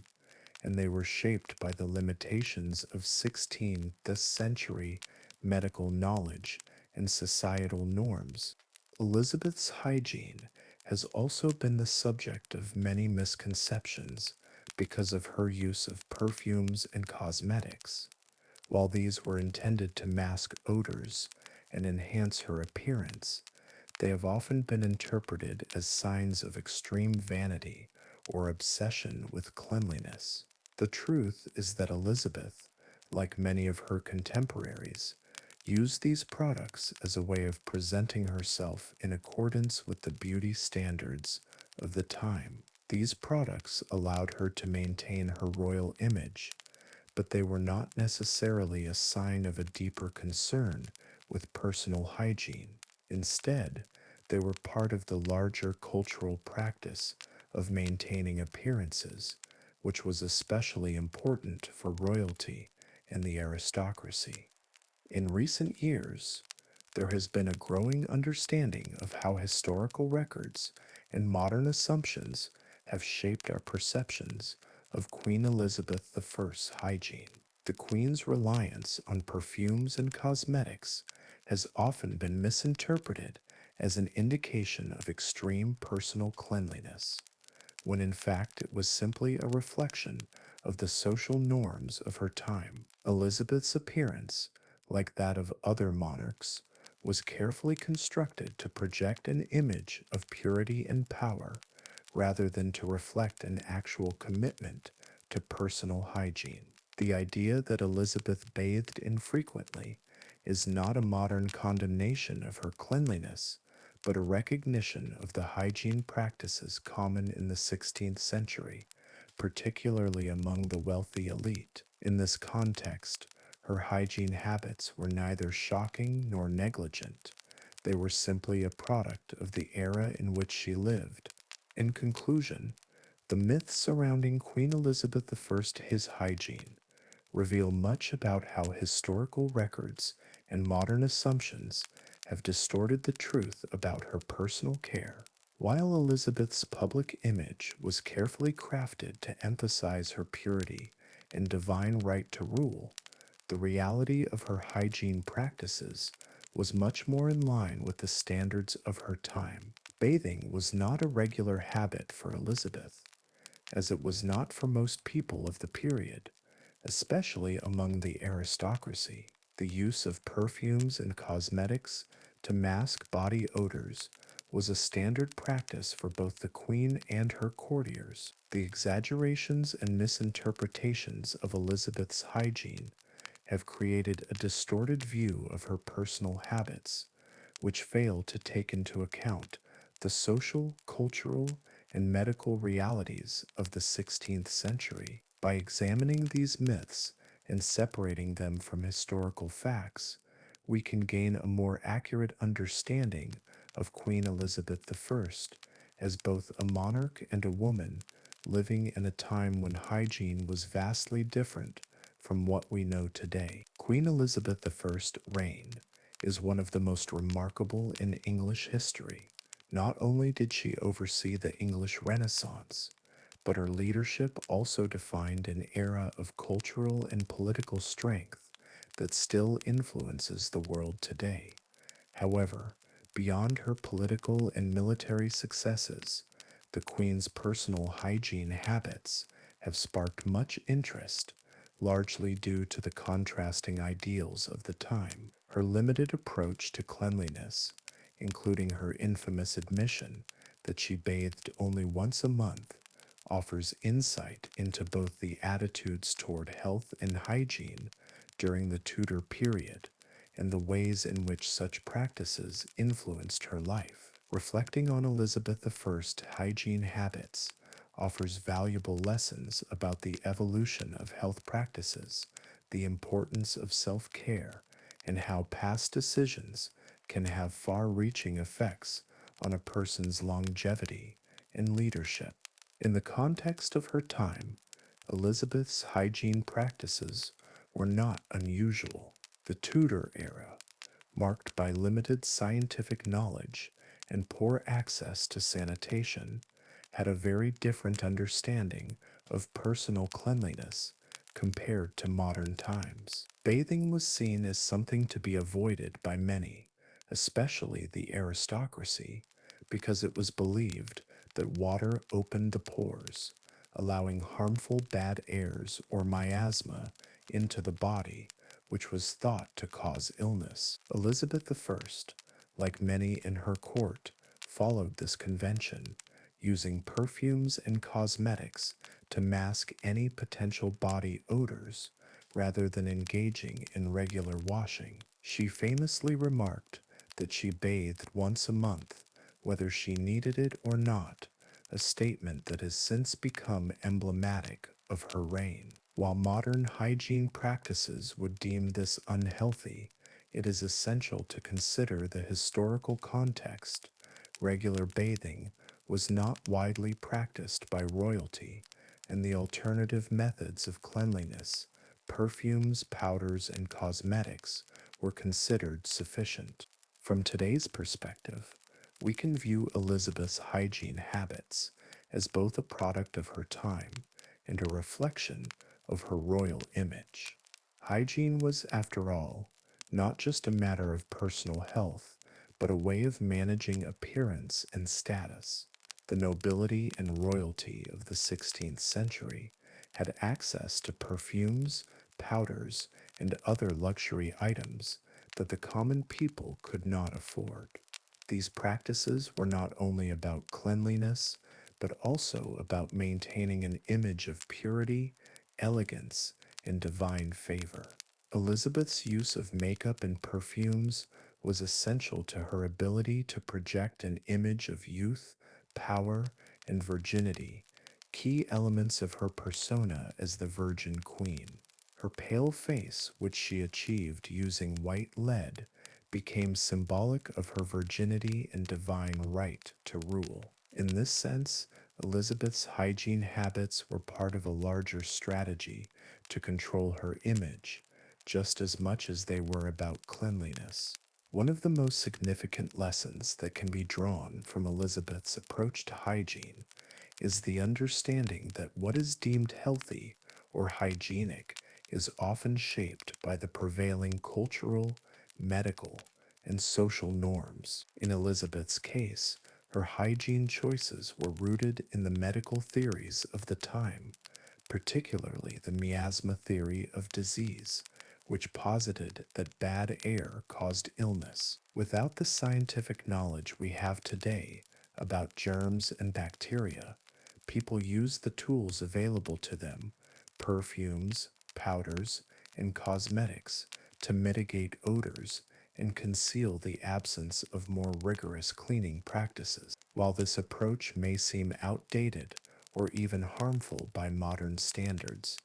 and they were shaped by the limitations of 16th century medical knowledge and societal norms. Elizabeth's hygiene has also been the subject of many misconceptions because of her use of perfumes and cosmetics. While these were intended to mask odors and enhance her appearance, they have often been interpreted as signs of extreme vanity or obsession with cleanliness. The truth is that Elizabeth, like many of her contemporaries, used these products as a way of presenting herself in accordance with the beauty standards of the time. These products allowed her to maintain her royal image, but they were not necessarily a sign of a deeper concern with personal hygiene. Instead, they were part of the larger cultural practice of maintaining appearances, which was especially important for royalty and the aristocracy. In recent years, there has been a growing understanding of how historical records and modern assumptions have shaped our perceptions of Queen Elizabeth I's hygiene. The Queen's reliance on perfumes and cosmetics has often been misinterpreted as an indication of extreme personal cleanliness, when in fact it was simply a reflection of the social norms of her time. Elizabeth's appearance, like that of other monarchs, was carefully constructed to project an image of purity and power rather than to reflect an actual commitment to personal hygiene. The idea that Elizabeth bathed infrequently is not a modern condemnation of her cleanliness, but a recognition of the hygiene practices common in the 16th century, particularly among the wealthy elite. In this context, her hygiene habits were neither shocking nor negligent. They were simply a product of the era in which she lived. In conclusion, the myths surrounding Queen Elizabeth I's hygiene reveal much about how historical records and modern assumptions have distorted the truth about her personal care. While Elizabeth's public image was carefully crafted to emphasize her purity and divine right to rule, the reality of her hygiene practices was much more in line with the standards of her time. Bathing was not a regular habit for Elizabeth, as it was not for most people of the period, especially among the aristocracy. The use of perfumes and cosmetics to mask body odors was a standard practice for both the queen and her courtiers. The exaggerations and misinterpretations of Elizabeth's hygiene have created a distorted view of her personal habits, which fail to take into account the social, cultural, and medical realities of the 16th century. By examining these myths and separating them from historical facts, we can gain a more accurate understanding of Queen Elizabeth I as both a monarch and a woman living in a time when hygiene was vastly different from what we know today. Queen Elizabeth I's reign is one of the most remarkable in English history. Not only did she oversee the English Renaissance, but her leadership also defined an era of cultural and political strength that still influences the world today. However, beyond her political and military successes, the Queen's personal hygiene habits have sparked much interest, largely due to the contrasting ideals of the time. Her limited approach to cleanliness, including her infamous admission that she bathed only once a month, offers insight into both the attitudes toward health and hygiene during the Tudor period and the ways in which such practices influenced her life. Reflecting on Elizabeth I's hygiene habits offers valuable lessons about the evolution of health practices, the importance of self-care, and how past decisions can have far-reaching effects on a person's longevity and leadership. In the context of her time, Elizabeth's hygiene practices were not unusual. The Tudor era, marked by limited scientific knowledge and poor access to sanitation, had a very different understanding of personal cleanliness compared to modern times. Bathing was seen as something to be avoided by many, especially the aristocracy, because it was believed that water opened the pores, allowing harmful bad airs or miasma into the body, which was thought to cause illness. Elizabeth I, like many in her court, followed this convention, using perfumes and cosmetics to mask any potential body odors rather than engaging in regular washing. She famously remarked that she bathed once a month, whether she needed it or not, a statement that has since become emblematic of her reign. While modern hygiene practices would deem this unhealthy, it is essential to consider the historical context. Regular bathing was not widely practiced by royalty, and the alternative methods of cleanliness, perfumes, powders, and cosmetics, were considered sufficient. From today's perspective, we can view Elizabeth's hygiene habits as both a product of her time and a reflection of her royal image. Hygiene was, after all, not just a matter of personal health, but a way of managing appearance and status. The nobility and royalty of the 16th century had access to perfumes, powders, and other luxury items that the common people could not afford. These practices were not only about cleanliness, but also about maintaining an image of purity, elegance, and divine favor. Elizabeth's use of makeup and perfumes was essential to her ability to project an image of youth, power, and virginity, key elements of her persona as the Virgin Queen. Her pale face, which she achieved using white lead, became symbolic of her virginity and divine right to rule. In this sense, Elizabeth's hygiene habits were part of a larger strategy to control her image, just as much as they were about cleanliness. One of the most significant lessons that can be drawn from Elizabeth's approach to hygiene is the understanding that what is deemed healthy or hygienic is often shaped by the prevailing cultural, medical, and social norms. In Elizabeth's case, Her hygiene choices were rooted in the medical theories of the time, particularly the miasma theory of disease, which posited that bad air caused illness. Without the scientific knowledge we have today about germs and bacteria, people used the tools available to them, perfumes, powders, and cosmetics, to mitigate odors and conceal the absence of more rigorous cleaning practices. While this approach may seem outdated or even harmful by modern standards,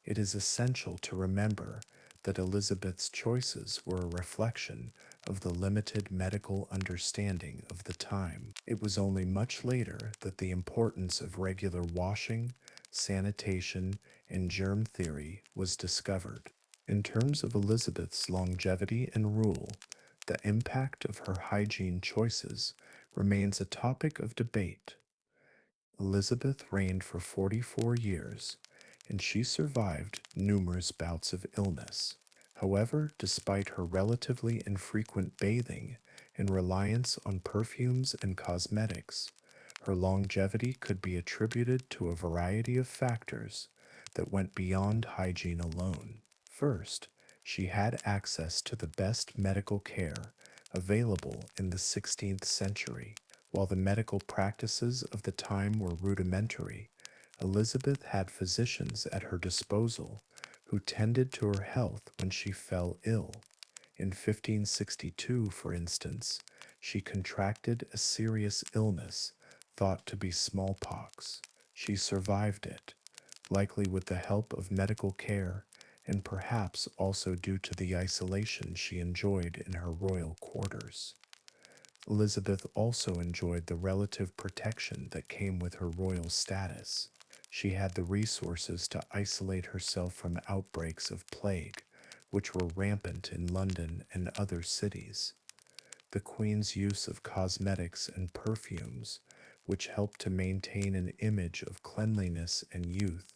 it is essential to remember that Elizabeth's choices were a reflection of the limited medical understanding of the time. It was only much later that the importance of regular washing, sanitation, and germ theory was discovered. In terms of Elizabeth's longevity and rule, the impact of her hygiene choices remains a topic of debate. Elizabeth reigned for 44 years, and she survived numerous bouts of illness. However, despite her relatively infrequent bathing and reliance on perfumes and cosmetics, her longevity could be attributed to a variety of factors that went beyond hygiene alone. First, she had access to the best medical care available in the 16th century. While the medical practices of the time were rudimentary, Elizabeth had physicians at her disposal who tended to her health when she fell ill. In 1562, for instance, she contracted a serious illness thought to be smallpox. She survived it, likely with the help of medical care and perhaps also due to the isolation she enjoyed in her royal quarters. Elizabeth also enjoyed the relative protection that came with her royal status. She had the resources to isolate herself from outbreaks of plague, which were rampant in London and other cities. The Queen's use of cosmetics and perfumes, which helped to maintain an image of cleanliness and youth,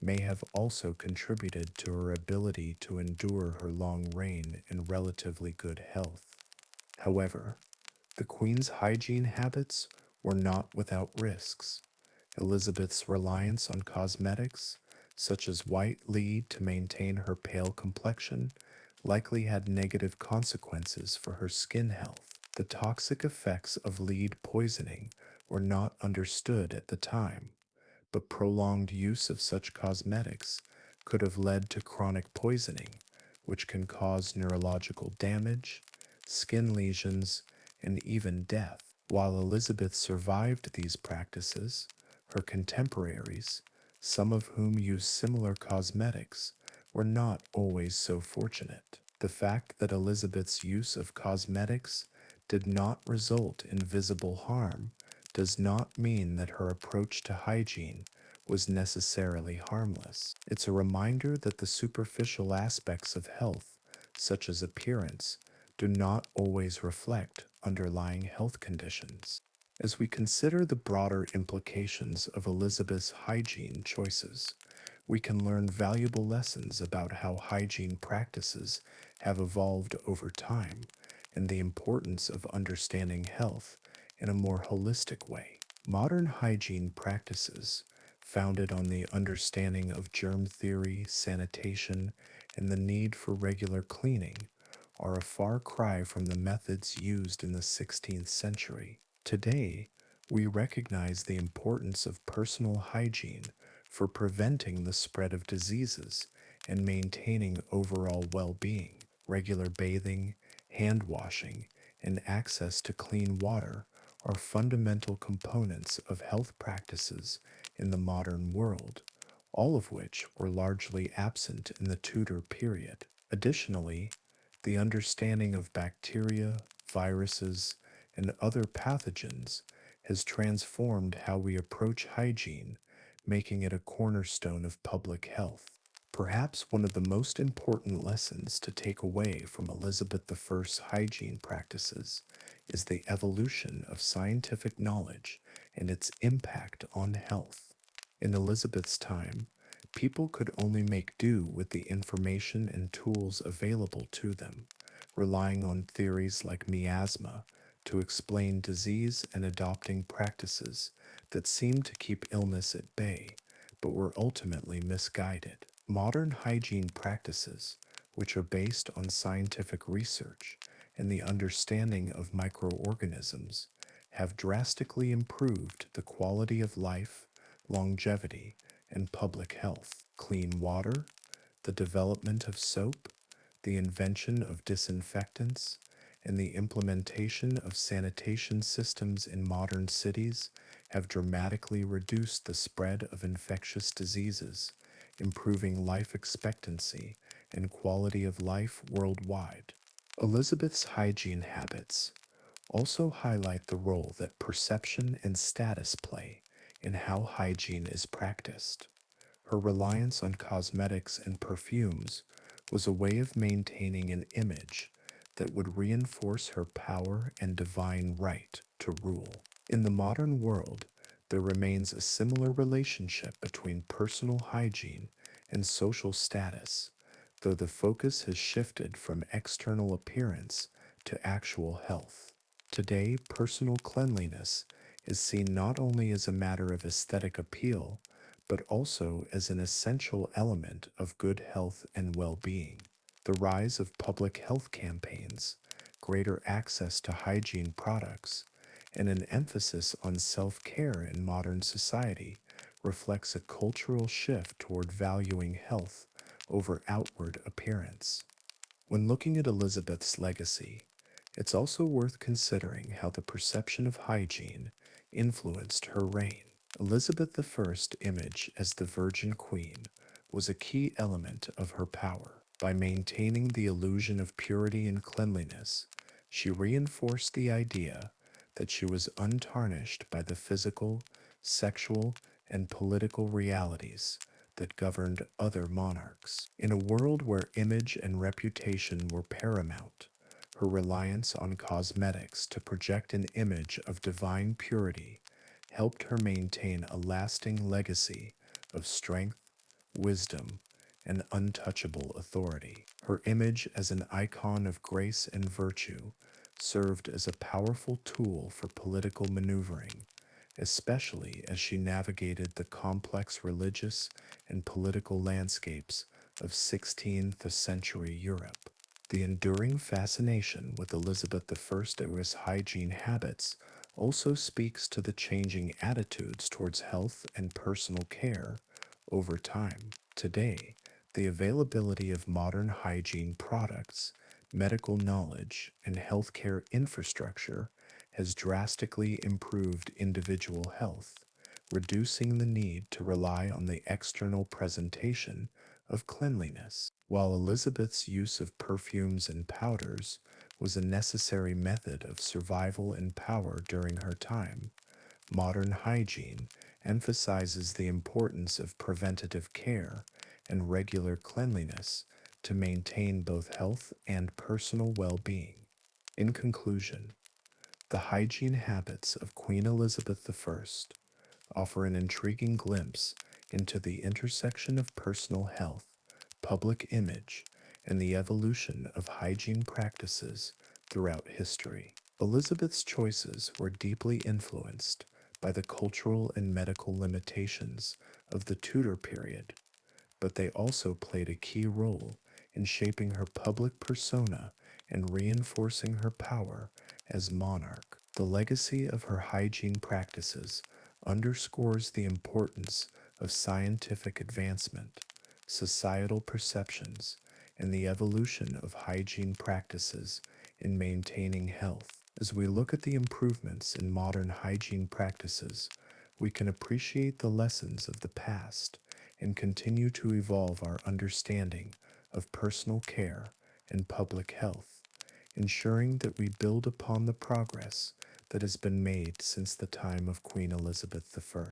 may have also contributed to her ability to endure her long reign in relatively good health. However, the Queen's hygiene habits were not without risks. Elizabeth's reliance on cosmetics, such as white lead to maintain her pale complexion, likely had negative consequences for her skin health. The toxic effects of lead poisoning were not understood at the time, but prolonged use of such cosmetics could have led to chronic poisoning, which can cause neurological damage, skin lesions, and even death. While Elizabeth survived these practices, her contemporaries, some of whom used similar cosmetics, were not always so fortunate. The fact that Elizabeth's use of cosmetics did not result in visible harm does not mean that her approach to hygiene was necessarily harmless. It's a reminder that the superficial aspects of health, such as appearance, do not always reflect underlying health conditions. As we consider the broader implications of Elizabeth's hygiene choices, we can learn valuable lessons about how hygiene practices have evolved over time and the importance of understanding health in a more holistic way. Modern hygiene practices, founded on the understanding of germ theory, sanitation, and the need for regular cleaning, are a far cry from the methods used in the 16th century. Today, we recognize the importance of personal hygiene for preventing the spread of diseases and maintaining overall well-being. Regular bathing, hand washing, and access to clean water are fundamental components of health practices in the modern world, all of which were largely absent in the Tudor period. Additionally, the understanding of bacteria, viruses, and other pathogens has transformed how we approach hygiene, making it a cornerstone of public health. Perhaps one of the most important lessons to take away from Elizabeth I's hygiene practices is the evolution of scientific knowledge and its impact on health. In Elizabeth's time, people could only make do with the information and tools available to them, relying on theories like miasma to explain disease and adopting practices that seemed to keep illness at bay but were ultimately misguided. Modern hygiene practices, which are based on scientific research and the understanding of microorganisms, have drastically improved the quality of life, longevity, and public health. Clean water, the development of soap, the invention of disinfectants, and the implementation of sanitation systems in modern cities have dramatically reduced the spread of infectious diseases, improving life expectancy and quality of life worldwide. Elizabeth's hygiene habits also highlight the role that perception and status play in how hygiene is practiced. Her reliance on cosmetics and perfumes was a way of maintaining an image that would reinforce her power and divine right to rule. In the modern world, there remains a similar relationship between personal hygiene and social status, though the focus has shifted from external appearance to actual health. Today, personal cleanliness is seen not only as a matter of aesthetic appeal, but also as an essential element of good health and well-being. The rise of public health campaigns, greater access to hygiene products, and an emphasis on self-care in modern society reflects a cultural shift toward valuing health over outward appearance. When looking at Elizabeth's legacy, it's also worth considering how the perception of hygiene influenced her reign. Elizabeth I's image as the Virgin Queen was a key element of her power. By maintaining the illusion of purity and cleanliness, she reinforced the idea that she was untarnished by the physical, sexual, and political realities that governed other monarchs. In a world where image and reputation were paramount, her reliance on cosmetics to project an image of divine purity helped her maintain a lasting legacy of strength, wisdom, and untouchable authority. Her image as an icon of grace and virtue served as a powerful tool for political maneuvering, especially as she navigated the complex religious and political landscapes of 16th century Europe. The enduring fascination with Elizabeth I's hygiene habits also speaks to the changing attitudes towards health and personal care over time. Today, the availability of modern hygiene products, medical knowledge, and healthcare infrastructure has drastically improved individual health, reducing the need to rely on the external presentation of cleanliness. While Elizabeth's use of perfumes and powders was a necessary method of survival and power during her time, modern hygiene emphasizes the importance of preventative care and regular cleanliness to maintain both health and personal well-being. In conclusion, the hygiene habits of Queen Elizabeth I offer an intriguing glimpse into the intersection of personal health, public image, and the evolution of hygiene practices throughout history. Elizabeth's choices were deeply influenced by the cultural and medical limitations of the Tudor period, but they also played a key role in shaping her public persona and reinforcing her power as monarch. The legacy of her hygiene practices underscores the importance of scientific advancement, societal perceptions, and the evolution of hygiene practices in maintaining health. As we look at the improvements in modern hygiene practices, we can appreciate the lessons of the past and continue to evolve our understanding of personal care and public health, ensuring that we build upon the progress that has been made since the time of Queen Elizabeth I.